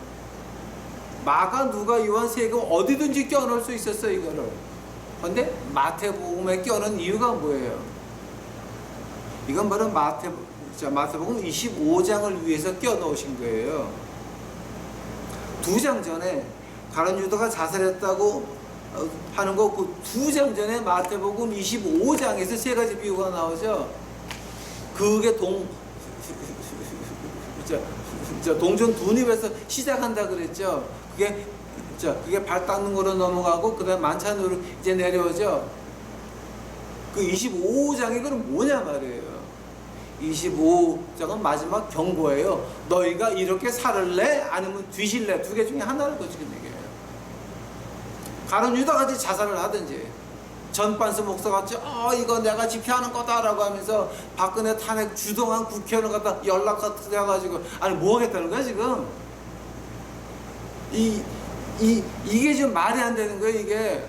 마가, 누가, 요한 세 개 어디든지 껴넣을 수 있었어요, 이거를. 근데 마태복음에 껴넣은 이유가 뭐예요? 이건 바로 마태복음 25장을 위해서 껴넣으신 거예요. 2장 전에 가룟 유다가 자살했다고 하는 거, 그 2장 전에 마태복음 25장에서 3가지 비유가 나오죠. 그게 동전 두 입에서 시작한다 그랬죠. 그게 발 닦는 거로 넘어가고 그 다음 만찬으로 이제 내려오죠. 그 25장이 그럼 뭐냐 말이에요. 25장은 마지막 경고예요. 너희가 이렇게 살을래? 아니면 뒤질래? 2개 중에 하나를 거치게 얘기해요. 가룟 유다같이 자살을 하든지 전반수 목사같이 이거 내가 집회하는 거다라고 하면서 박근혜 탄핵 주동한 국회의원을 갖다 연락해가지고 아니 뭐 하겠다는 거야 지금. 이게 지금 말이 안 되는 거예요.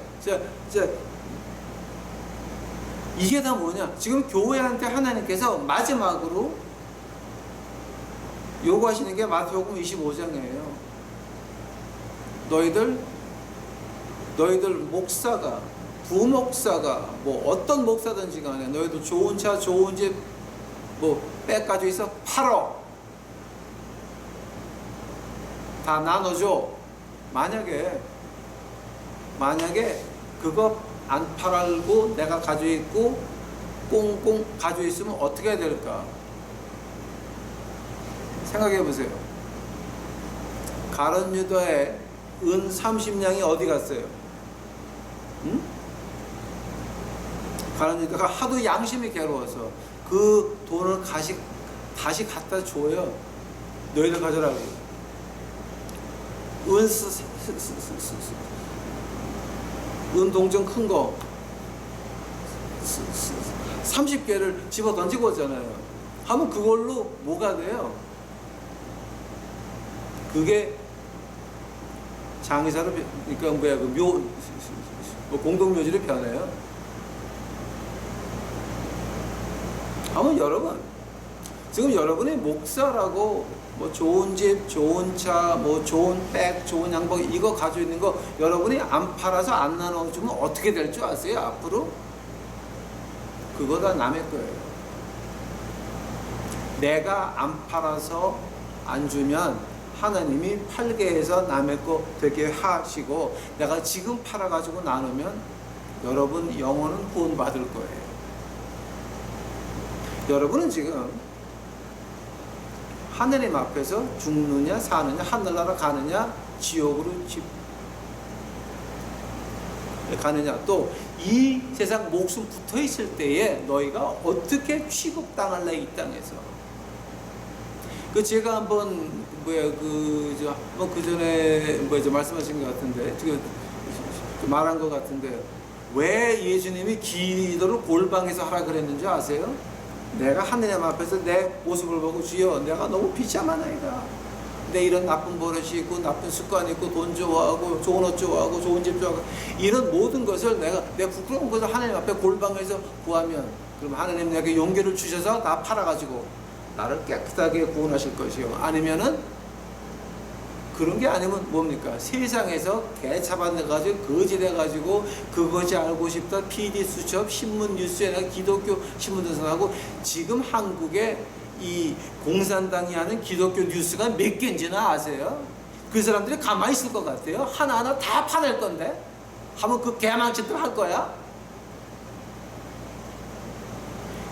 이게 다 뭐냐? 지금 교회한테 하나님께서 마지막으로 요구하시는 게 마태복음 25장이에요. 너희들 목사가, 부목사가, 뭐 어떤 목사든지 간에 너희들 좋은 차, 좋은 집, 뭐 빼가지고 있어 팔어. 다 나눠줘. 만약에 그거 안 팔고 내가 가지고 있고 꽁꽁 가지고 있으면 어떻게 해야 될까? 생각해 보세요. 가룟 유다의 은 30냥이 어디 갔어요? 응? 가룟 유다가 하도 양심이 괴로워서 그 돈을 다시 갖다 줘요. 너희들 가져라고. 은 동전 큰 거 30개를 집어 던지고 오잖아요. 하면 그걸로 뭐가 돼요? 그게 장의사로, 그러니까 공동묘지로 변해요. 하면 여러분, 지금 여러분이 목사라고 뭐 좋은 집, 좋은 차, 뭐 좋은 백, 좋은 양복 이거 가지고 있는 거 여러분이 안 팔아서 안 나눠주면 어떻게 될 줄 아세요? 앞으로? 그거 다 남의 거예요. 내가 안 팔아서 안 주면 하나님이 팔게 해서 남의 거 되게 하시고 내가 지금 팔아가지고 나누면 여러분 영혼은 구원받을 거예요. 여러분은 지금 하느님 앞에서 죽느냐 사느냐 하늘나라 가느냐 지옥으로 가느냐 또 이 세상 목숨 붙어 있을 때에 너희가 어떻게 취급당할래 이 땅에서. 제가 한번 그전에 말씀하신 것 같은데 지금 말한 것 같은데 왜 예수님이 기도를 골방에서 하라 그랬는지 아세요? 내가 하느님 앞에서 내 모습을 보고 주여 내가 너무 비참한 아이다. 내 이런 나쁜 버릇이 있고 나쁜 습관이 있고 돈 좋아하고 좋은 옷 좋아하고 좋은 집 좋아하고 이런 모든 것을 내 부끄러운 것을 하나님 앞에 골방에서 구하면 그럼 하나님 내게 용기를 주셔서 다 팔아가지고 나를 깨끗하게 구원하실 것이요. 아니면은 그런 게 아니면 뭡니까? 세상에서 개차반해가지고 거짓해가지고 그것이 알고 싶다 PD 수첩 신문 뉴스에나 기독교 신문 등산하고 지금 한국에 이 공산당이 하는 기독교 뉴스가 몇 개인지나 아세요? 그 사람들이 가만히 있을 것 같아요? 하나하나 다 파낼 건데 하면 그 개망치들 할 거야?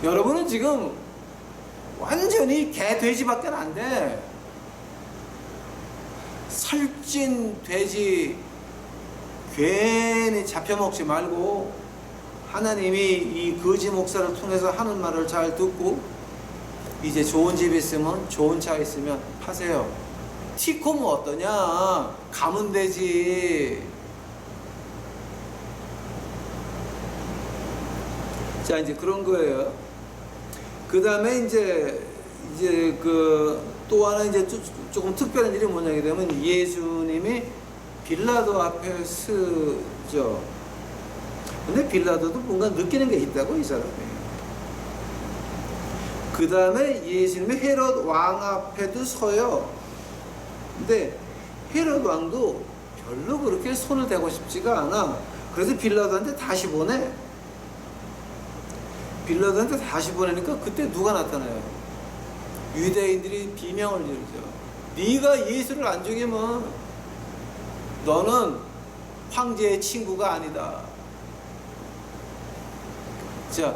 여러분은 지금 완전히 개 돼지밖에 안 돼. 살찐 돼지 괜히 잡혀먹지 말고 하나님이 이 거지 목사를 통해서 하는 말을 잘 듣고 이제 좋은 집 있으면 좋은 차 있으면 파세요. 티코는 어떠냐? 가면 되지. 자, 이제 그런 거예요. 그 다음에 이제 그 또 하나 이제 조금 특별한 일이 뭐냐게 되면 예수님이 빌라도 앞에 서죠. 근데 빌라도도 뭔가 느끼는 게 있다고 이 사람이. 그 다음에 예수님이 헤롯 왕 앞에도 서요. 근데 헤롯 왕도 별로 그렇게 손을 대고 싶지가 않아. 그래서 빌라도한테 다시 보내. 빌라도한테 다시 보내니까 그때 누가 나타나요? 유대인들이 비명을 지르죠. 네가 예수를 안 죽이면 너는 황제의 친구가 아니다. 자,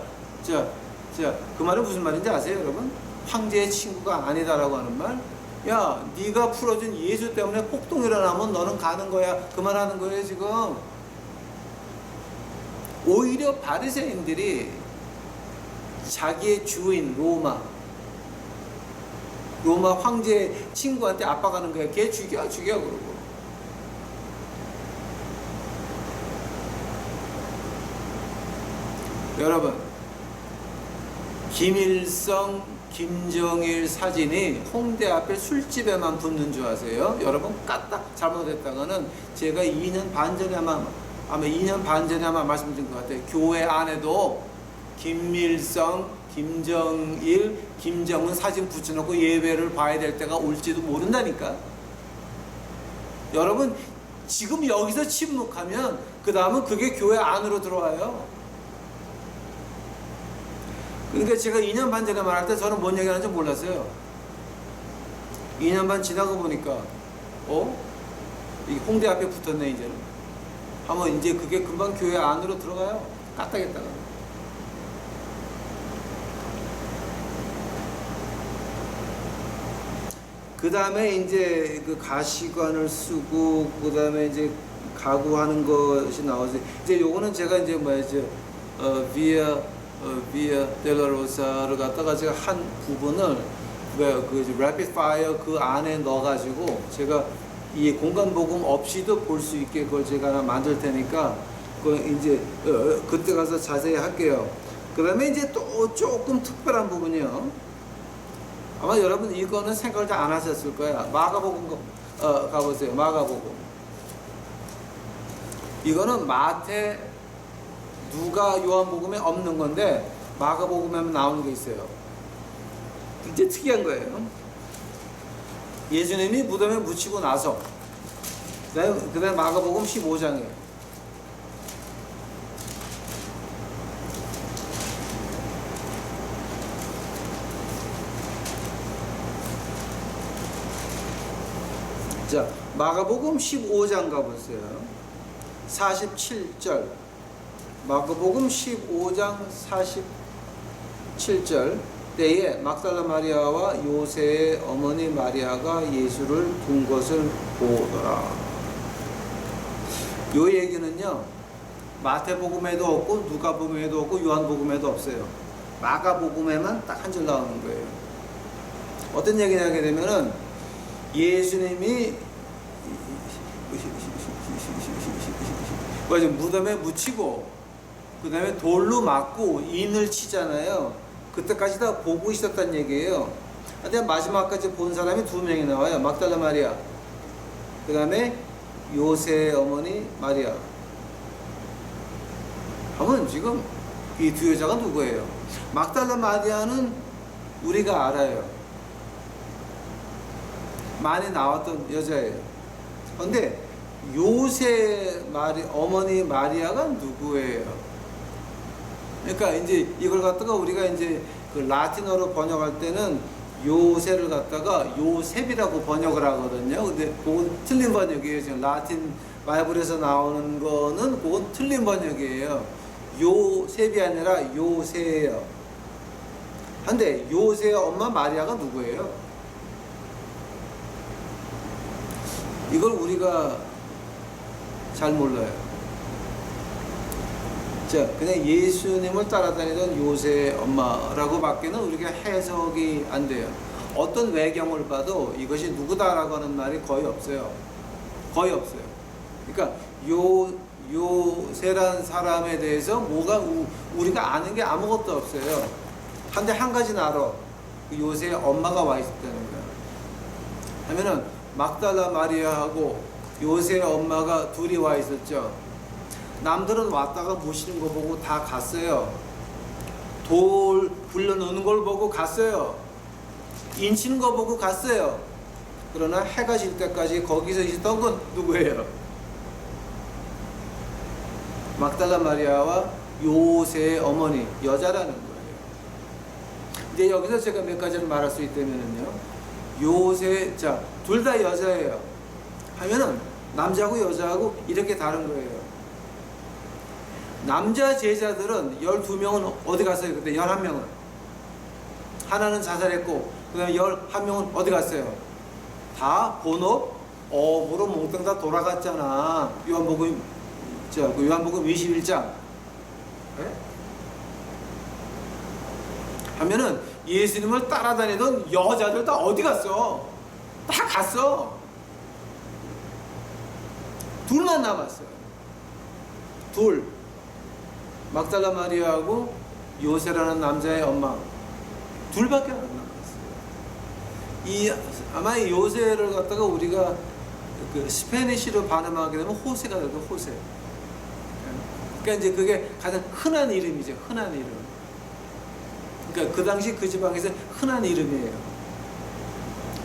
그 말은 무슨 말인지 아세요, 여러분? 황제의 친구가 아니다라고 하는 말. 야, 네가 풀어준 예수 때문에 폭동이 일어나면 너는 가는 거야. 그 말 하는 거예요, 지금. 오히려 바리새인들이 자기의 주인 로마 황제 친구한테 압박하는 거야. 걔 죽여 그러고. 여러분, 김일성, 김정일 사진이 홍대 앞에 술집에만 붙는 줄 아세요? 여러분 까딱 잘못했다가는 제가 2년 반 전에 아마 2년 반 전에 말씀드린 것 같아요. 교회 안에도 김일성, 김정일, 김정은 사진 붙여놓고 예배를 봐야 될 때가 올지도 모른다니까. 여러분 지금 여기서 침묵하면 그 다음은 그게 교회 안으로 들어와요. 그러니까 제가 2년 반 전에 말할 때 저는 뭔 얘기하는지 몰랐어요. 2년 반 지나고 보니까 이 홍대 앞에 붙었네 이제는. 하면 이제 그게 금방 교회 안으로 들어가요. 까딱했다가. 그 다음에 이제 그 가시관을 쓰고 그 다음에 이제 가구하는 것이 나오지. 이제 요거는 제가 이제 비아 델라로사를 갖다가 제가 한 부분을 그 래피드 파이어 그 안에 넣어가지고 제가 이 공간 복음 없이도 볼 수 있게 그걸 제가 하나 만들 테니까 그 이제 그때 가서 자세히 할게요. 그 다음에 이제 또 조금 특별한 부분이요. 아마 여러분 이거는 생각을 잘 안 하셨을 거야. 마가복음 가보세요. 마가복음. 이거는 마태, 누가, 요한복음에 없는 건데 마가복음에 나오는 게 있어요. 굉장히 특이한 거예요. 예수님이 무덤에 묻히고 나서 그 다음에 마가복음 15장이에요. 자, 마가복음 15장 가보세요. 47절. 마가복음 15장 47절. 때에 막달라 마리아와 요새의 어머니 마리아가 예수를 둔 것을 보더라. 요 얘기는요, 마태복음에도 없고 누가복음에도 없고 요한복음에도 없어요. 마가복음에만 딱 한 줄 나오는 거예요. 어떤 얘기냐 하게 되면은 예수님이 무덤에 묻히고 그 다음에 돌로 맞고 인을 치잖아요. 그때까지 다 보고 있었단 얘기예요. 근데 마지막까지 본 사람이 2명이 나와요. 막달라 마리아, 그 다음에 요새의 어머니 마리아. 하면 지금 이 두 여자가 누구예요? 막달라 마리아는 우리가 알아요. 많이 나왔던 여자예요. 그런데 요새 어머니 마리아가 누구예요? 그러니까 이제 이걸 갖다가 우리가 이제 그 라틴어로 번역할 때는 요새를 갖다가 요셉이라고 번역을 하거든요. 근데 그건 틀린 번역이에요. 지금 라틴 바이블에서 나오는 거는 그건 틀린 번역이에요. 요셉이 아니라 요새예요. 근데 요새의 엄마 마리아가 누구예요? 이걸 우리가 잘 몰라요. 자, 그냥 예수님을 따라다니던 요새 엄마라고 밖에는 우리가 해석이 안 돼요. 어떤 외경을 봐도 이것이 누구다라고 하는 말이 거의 없어요. 거의 없어요. 그러니까 요새란 사람에 대해서 뭐가 우리가 아는 게 아무것도 없어요. 근데 한 가지는 알아. 요새의 엄마가 와 있었다는 거야. 하면은 막달라 마리아하고 요새의 엄마가 둘이 와 있었죠. 남들은 왔다가 모시는 거 보고 다 갔어요. 돌 굴려놓는 걸 보고 갔어요. 인치는 거 보고 갔어요. 그러나 해가 질 때까지 거기서 있었던 건 누구예요? 막달라 마리아와 요새의 어머니, 여자라는 거예요. 이제 여기서 제가 몇 가지를 말할 수 있다면요. 요새, 자, 둘 다 여자예요. 하면은 남자하고 여자하고 이렇게 다른 거예요. 남자 제자들은 12명은 어디 갔어요? 그때 11명은. 하나는 자살했고, 그 다음에 11명은 어디 갔어요? 다 본업, 업으로 몽땅 다 돌아갔잖아. 요한복음 21장. 네? 하면은 예수님을 따라다니던 여자들 다 어디 갔어? 다 갔어. 둘만 남았어요. 둘. 막달라 마리아하고 요새라는 남자의 엄마. 둘밖에 안 남았어요. 아마 이 요새를 갖다가 우리가 그 스페니쉬로 발음하게 되면 호세가 되고 호세. 그러니까 이제 그게 가장 흔한 이름이죠. 흔한 이름. 그러니까 그 당시 그 지방에서 흔한 이름이에요.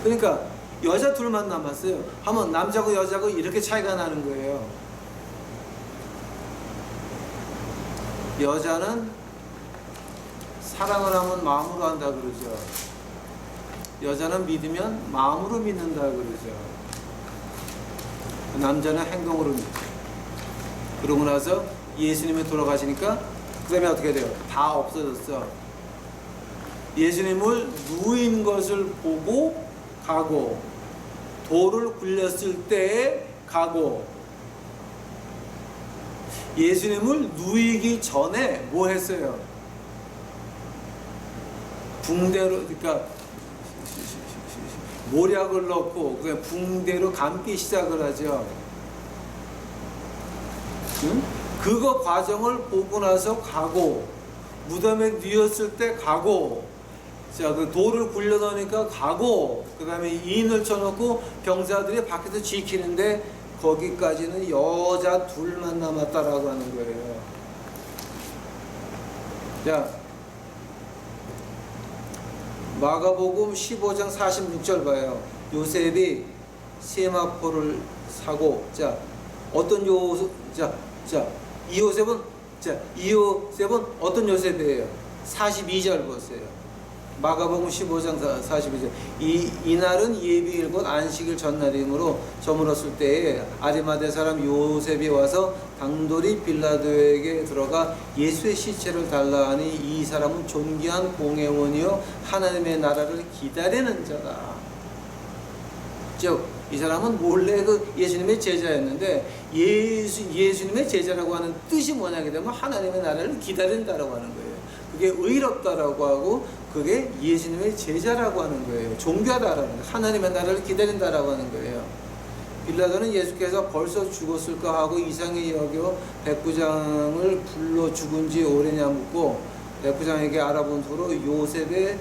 그러니까 여자 둘만 남았어요. 하면 남자고 여자고 이렇게 차이가 나는 거예요. 여자는 사랑을 하면 마음으로 한다 그러죠. 여자는 믿으면 마음으로 믿는다 그러죠. 남자는 행동으로 믿죠. 그러고 나서 예수님이 돌아가시니까 그 다음에 어떻게 돼요? 다 없어졌어. 예수님을 누인 것을 보고 가고, 돌을 굴렸을 때에 가고, 예수님을 누이기 전에 뭐 했어요? 붕대로, 그러니까 모략을 넣고 그냥 붕대로 감기 시작을 하죠. 응? 그거 과정을 보고 나서 가고, 무덤에 뉘었을 때 가고, 자, 그 돌을 굴려놓으니까 가고, 그 다음에 인을 쳐놓고 병사들이 밖에서 지키는데 거기까지는 여자 둘만 남았다라고 하는 거예요. 자, 마가복음 15장 46절 봐요. 요셉이 세마포를 사고, 자, 어떤 이 요셉은 어떤 요셉이에요? 42절 보세요. 마가복음 15장 42절. 이날은 예비일 곧 안식일 전날이므로 저물었을 때에 아리마대 사람 요셉이 와서 당돌이 빌라도에게 들어가 예수의 시체를 달라 하니 이 사람은 존귀한 공회원이요 하나님의 나라를 기다리는 자다. 즉 이 사람은 몰래 그 예수님의 제자였는데, 예수님의 제자라고 하는 뜻이 뭐냐게 되면 하나님의 나라를 기다린다라고 하는 거예요. 그게 의롭다라고 하고, 그게 예수님의 제자라고 하는 거예요. 존귀하다라는 거예요. 하나님의 나라를 기다린다라고 하는 거예요. 빌라도는 예수께서 벌써 죽었을까 하고 이상히 여겨 백부장을 불러 죽은 지 오래냐 묻고, 백부장에게 알아본 후로 요셉의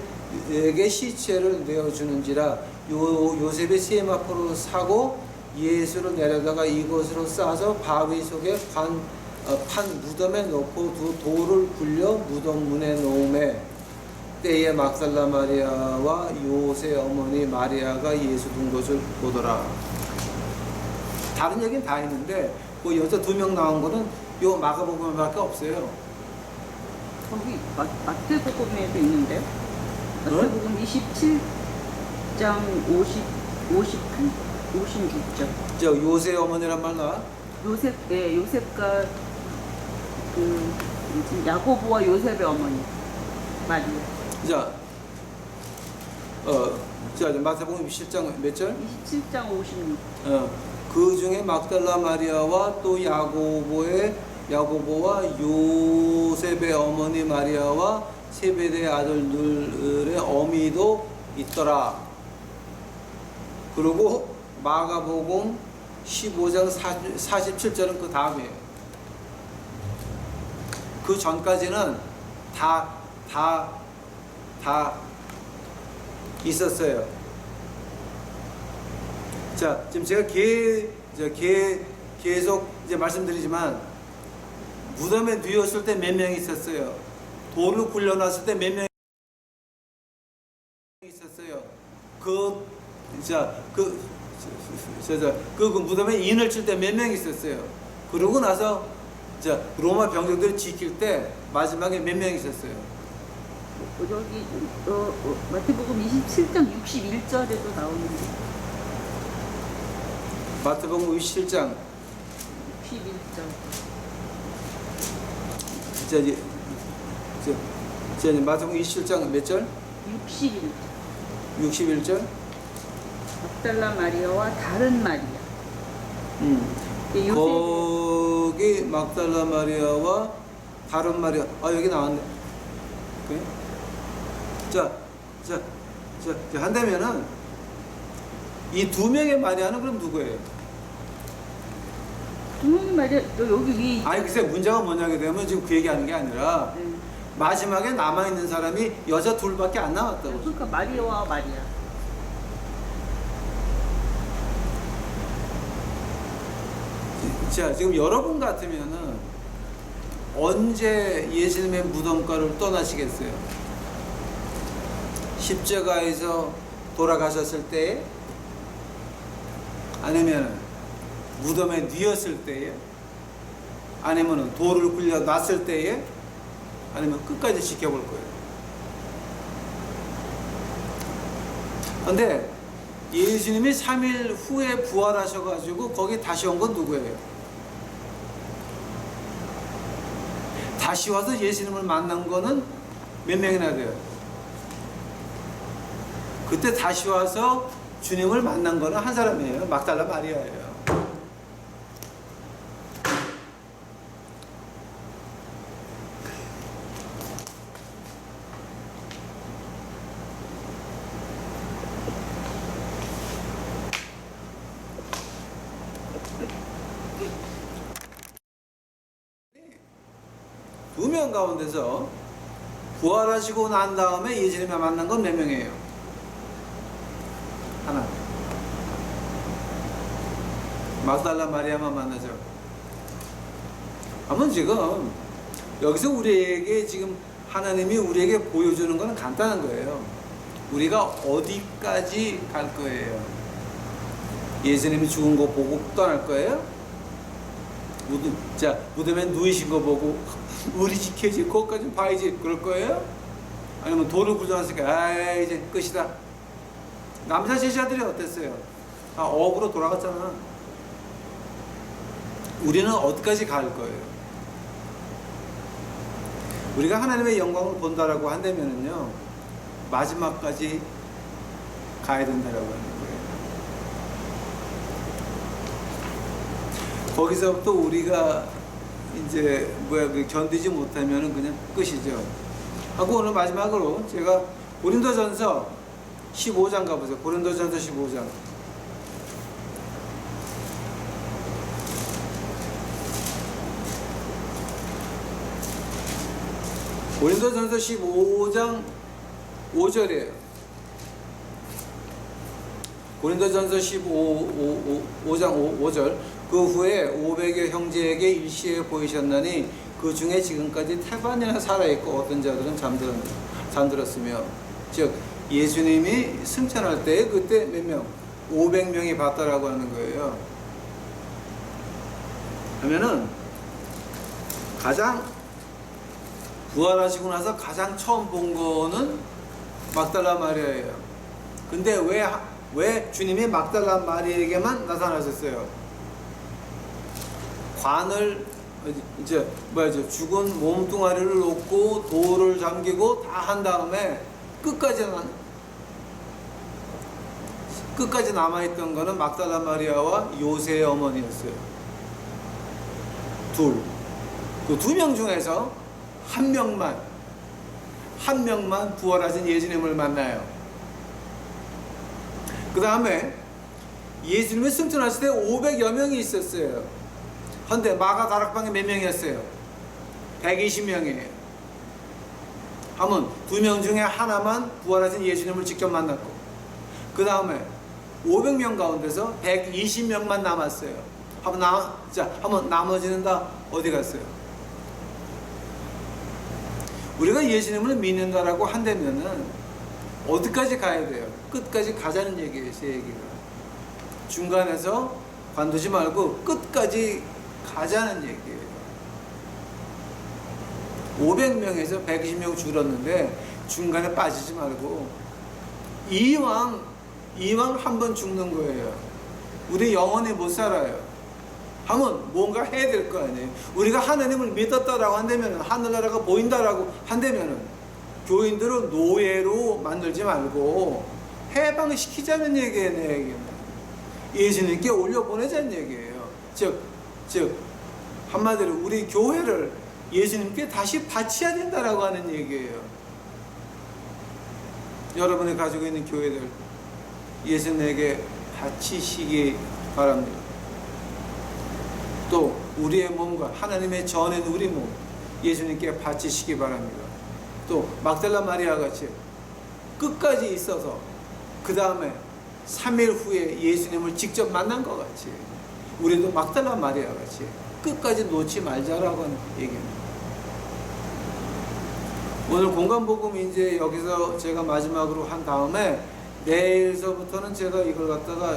에게 시체를 내어주는지라. 요셉이 세마포로 사고 예수를 내려다가 이곳으로 싸서 바위 속에 판 무덤에 넣고 두 돌을 굴려 무덤 문에 놓음에 때에 막달라 마리아와 요새 어머니 마리아가 예수 둔 것을 보더라. 다른 얘기는 다 있는데 그 여자 2명 나온 거는 요 마가복음밖에 없어요. 거기 마태복음에도 있는데요. 마태복음 27장 58, 56절. 저 요새 어머니란 말 나와? 요셉과 그 야고보와 요셉의 어머니 마리아. 자, 마태복음 27장 몇 절? 27장 56. 그 중에 막달라 마리아와 또 야고보와 요셉의 어머니 마리아와 세베대 아들들의 어미도 있더라. 그리고 마가복음 15장 47절은 그 다음이에요. 그 전까지는 다 있었어요. 자, 지금 제가 계속 이제 말씀드리지만 무덤에 누웠을 때 몇 명이 있었어요. 돌을 굴려놨을 때 몇 명이 있었어요. 그 무덤에 인을 칠 때 몇 명이 있었어요. 그러고 나서 로마 병력들이 지킬 때 마지막에 몇 명이 있었어요. 여기 마태복음 27장 61절에도 나오는데. 마태복음 27장 61절. 마태복음 27장 몇 절? 61절. 61절? 막달라 마리아와 다른 마리아. 거기 막달라 마리아와 다른 마리아. 여기 나왔네. 오케이. 한다면은 이 2명의 마리아는 그럼 누구예요? 2명의 마리아 여기 위에. 글쎄 문제가 뭐냐게 되면 지금 그 얘기하는 게 아니라 마지막에 남아있는 사람이 여자 2밖에 안 남았다고. 그러니까 마리아와 마리아. 자, 지금 여러분 같으면은 언제 예수님의 무덤가를 떠나시겠어요? 십자가에서 돌아가셨을 때에? 아니면 무덤에 뉘었을 때에? 아니면 돌을 굴려 놨을 때에? 아니면 끝까지 지켜볼 거예요. 근데 예수님이 3일 후에 부활하셔가지고 거기 다시 온 건 누구예요? 다시 와서 예수님을 만난 거는 몇 명이나 돼요? 그때 다시 와서 주님을 만난 거는 한 사람이에요. 막달라 마리아예요. 두 명 가운데서 부활하시고 난 다음에 예수님을 만난 건 몇 명이에요? 하나. 막달라 마리아만 만나죠. 아무튼 지금 여기서 우리에게 지금 하나님이 우리에게 보여주는 건 간단한 거예요. 우리가 어디까지 갈 거예요? 예수님이 죽은 거 보고 떠날 거예요? 무덤에 누이신 거 보고 우리 지켜야지, 그것까지 봐야지, 그럴 거예요? 아니면 돌을 굴려놨으니까 이제 끝이다. 남자 제자들이 어땠어요? 다 업으로 돌아갔잖아. 우리는 어디까지 갈 거예요? 우리가 하나님의 영광을 본다라고 한다면은요, 마지막까지 가야 된다라고 하는 거예요. 거기서부터 우리가 이제 견디지 못하면은 그냥 끝이죠. 하고 오늘 마지막으로 제가 고린도전서 15장 가보세요. 고린도전서 15장. 고린도전서 15장 5절이에요. 고린도전서 15장 5절. 그 후에 500여 형제에게 일시에 보이셨나니 그 중에 지금까지 태반이나 살아있고 어떤 자들은 잠들었으며. 즉 예수님이 승천할 때 그때 몇 명? 500명이 봤다라고 하는 거예요. 하면은 가장 부활하시고 나서 가장 처음 본 거는 막달라 마리아예요. 근데 왜 주님이 막달라 마리아에게만 나타나셨어요? 관을 이제 죽은 몸뚱아리를 놓고 돌을 잠기고 다 한 다음에 끝까지 남아있던 거는 막달라 마리아와 요새의 어머니였어요. 그 2명 중에서 한 명만 부활하신 예수님을 만나요. 그 다음에 예수님이 승천하실 때 500여 명이 있었어요. 근데 마가 다락방에 몇 명이었어요? 120명이에요. 하면 2명 중에 하나만 부활하신 예수님을 직접 만났고, 그 다음에 500명 가운데서 120명만 남았어요. 한번 나머지는 다 어디 갔어요? 우리가 예수님을 믿는다라고 한다면은 어디까지 가야 돼요? 끝까지 가자는 얘기예요, 제 얘기가. 중간에서 관두지 말고 끝까지 가자는 얘기예요. 500명에서 120명 줄었는데 중간에 빠지지 말고 이왕 한 번 죽는 거예요. 우리 영원히 못 살아요. 하면 뭔가 해야 될 거 아니에요. 우리가 하나님을 믿었다라고 한다면, 하늘나라가 보인다라고 한다면 교인들을 노예로 만들지 말고 해방시키자는 얘기예요. 내 얘기는 예수님께 올려보내자는 얘기예요. 즉 한마디로 우리 교회를 예수님께 다시 바쳐야 된다라고 하는 얘기예요. 여러분이 가지고 있는 교회들 예수님에게 바치시기 바랍니다. 또 우리의 몸과 하나님의 전인 우리 몸 예수님께 바치시기 바랍니다. 또 막달라 마리아 같이 끝까지 있어서 그 다음에 3일 후에 예수님을 직접 만난 것 같이 우리도 막달라 마리아 같이 끝까지 놓지 말자라고 하는 얘기입니다. 오늘 공간복음 이제 여기서 제가 마지막으로 한 다음에 내일서부터는 제가 이걸 갖다가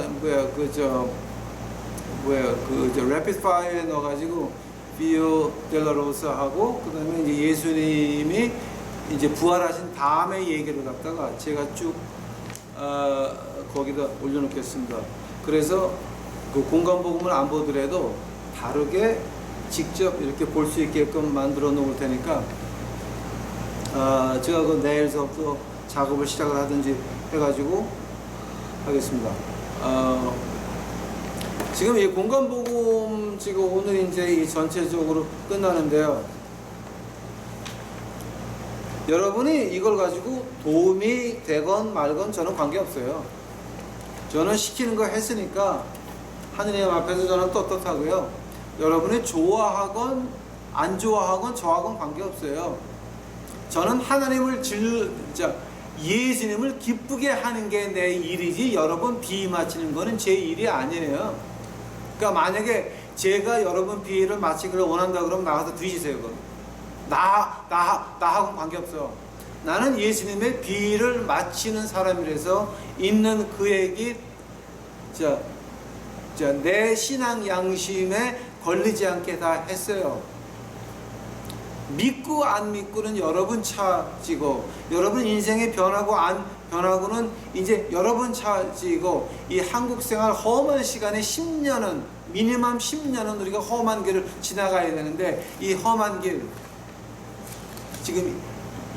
래피드 파이어에 넣어가지고 비오 델라로사 하고 그 다음에 이제 예수님이 이제 부활하신 다음에 얘기를 갖다가 제가 쭉 거기다 올려놓겠습니다. 그래서 그 공간복음을 안 보더라도 다르게 직접 이렇게 볼 수 있게끔 만들어 놓을 테니까 제가 그 내일서부터 작업을 시작을 하든지 해가지고 하겠습니다. 지금 이 공간복음 지금 오늘 이제 이 전체적으로 끝나는데요. 여러분이 이걸 가지고 도움이 되건 말건 저는 관계없어요. 저는 시키는 거 했으니까 하느님 앞에서 저는 떳떳하고요. 여러분이 좋아하건 안 좋아하건 저하고는 관계없어요. 저는 하나님을 예수님을 기쁘게 하는 게 내 일이지 여러분 비 맞히는 거는 제 일이 아니에요. 그러니까 만약에 제가 여러분 비를 맞히기를 원한다 그러면 나가서 뒤지세요. 그럼 나하고는 관계없어. 나는 예수님의 비를 맞히는 사람이라서 있는 그 얘기 내 신앙 양심에 걸리지 않게 다 했어요. 믿고 안 믿고는 여러분 차지고 여러분 인생이 변하고 안 변하고는 이제 여러분 차지고 이 한국 생활 험한 시간에 10년은 미니멈 10년은 우리가 험한 길을 지나가야 되는데 이 험한 길 지금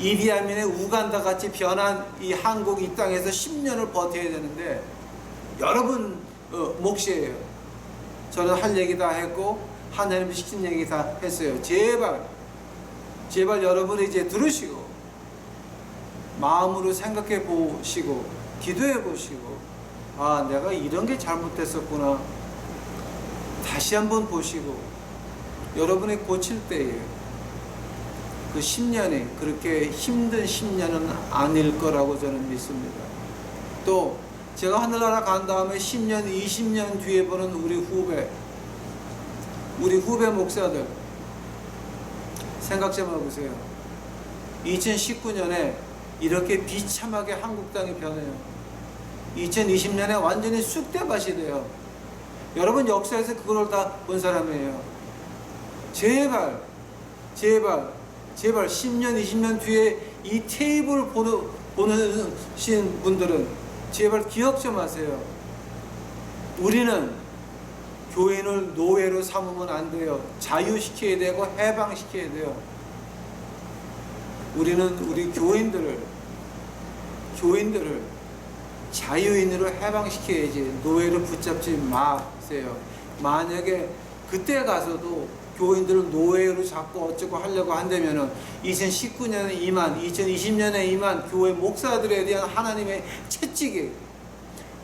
이디아민의 우간다 같이 변한 이 한국 이 땅에서 10년을 버텨야 되는데 여러분 몫이에요. 저는 할 얘기 다 했고 하나님 시킨 얘기 다 했어요. 제발 여러분 이제 들으시고 마음으로 생각해 보시고 기도해 보시고 내가 이런 게 잘못됐었구나 다시 한번 보시고 여러분이 고칠 때예요. 그 10년이 그렇게 힘든 10년은 아닐 거라고 저는 믿습니다. 또 제가 하늘나라 간 다음에 10년, 20년 뒤에 보는 우리 후배 목사들 생각 좀 해보세요. 2019년에 이렇게 비참하게 한국 땅이 변해요. 2020년에 완전히 쑥대밭이 돼요. 여러분 역사에서 그걸 다 본 사람이에요. 제발 10년, 20년 뒤에 이 테이블 보는 분들은 제발 기억 좀 하세요. 우리는 교인을 노예로 삼으면 안 돼요. 자유시켜야 되고 해방시켜야 돼요. 우리는 우리 교인들을 자유인으로 해방시켜야지 노예로 붙잡지 마세요. 만약에 그때 가서도 교인들을 노예로 잡고 어쩌고 하려고 한다면은 2019년에 임한 2020년에 임한 교회 목사들에 대한 하나님의 채찍이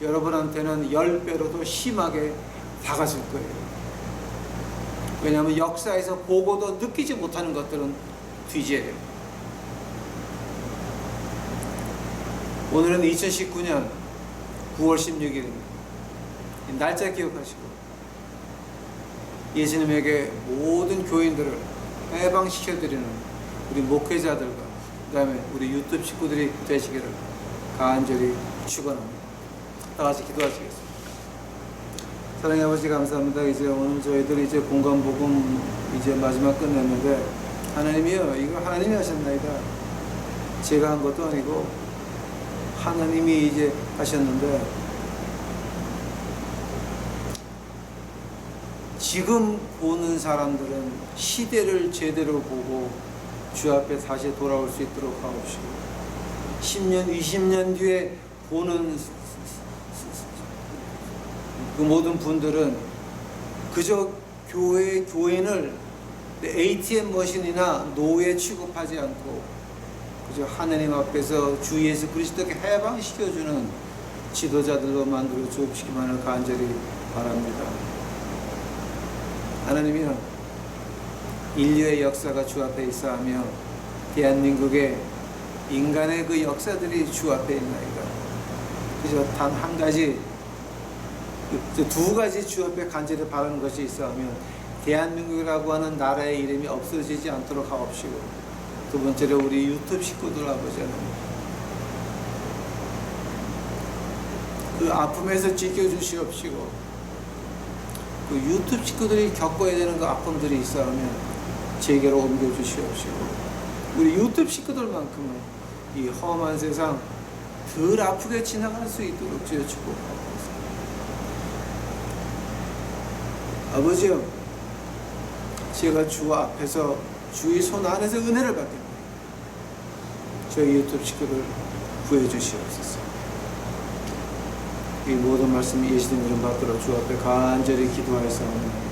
여러분한테는 10배로 더 심하게 다가질 거예요. 왜냐하면 역사에서 보고도 느끼지 못하는 것들은 뒤지어요. 오늘은 2019년 9월 16일입니다. 날짜 기억하시고 예수님에게 모든 교인들을 해방시켜드리는 우리 목회자들과 그 다음에 우리 유튜브 식구들이 되시기를 간절히 축원합니다. 다 같이 기도하시겠습니다. 사랑의 아버지 감사합니다. 이제 오늘 저희들이 이제 공간복음 이제 마지막 끝냈는데 하나님이요, 이거 하나님이 하셨나이다. 제가 한 것도 아니고 하나님이 이제 하셨는데 지금 보는 사람들은 시대를 제대로 보고 주 앞에 다시 돌아올 수 있도록 하옵시고 10년, 20년 뒤에 보는 그 모든 분들은 그저 교인을 ATM 머신이나 노예 취급하지 않고 그저 하나님 앞에서 주 예수 그리스도께 해방시켜주는 지도자들로 만들어 주옵시기만을 간절히 바랍니다. 하나님이여, 인류의 역사가 주 앞에 있어하며 대한민국의 인간의 그 역사들이 주 앞에 있나이다. 그저 단 한 가지, 두 가지 주 앞에 간절히 바라는 것이 있어하면 대한민국이라고 하는 나라의 이름이 없어지지 않도록 하옵시고, 두 번째로 우리 유튜브 식구들 아버지 하나님, 그 아픔에서 지켜주시옵시고 그 유튜브 식구들이 겪어야 되는 그 아픔들이 있어하면 제게로 옮겨주시옵시고 우리 유튜브 식구들만큼은 이 험한 세상 덜 아프게 지나갈 수 있도록 주여 축복하옵소서. 아버지요, 제가 주 앞에서 주의 손 안에서 은혜를 받게 저희 유튜브 식구를 구해 주시옵소서. 이 모든 말씀 예수님 이름 받들어 주 앞에 간절히 기도하였사오니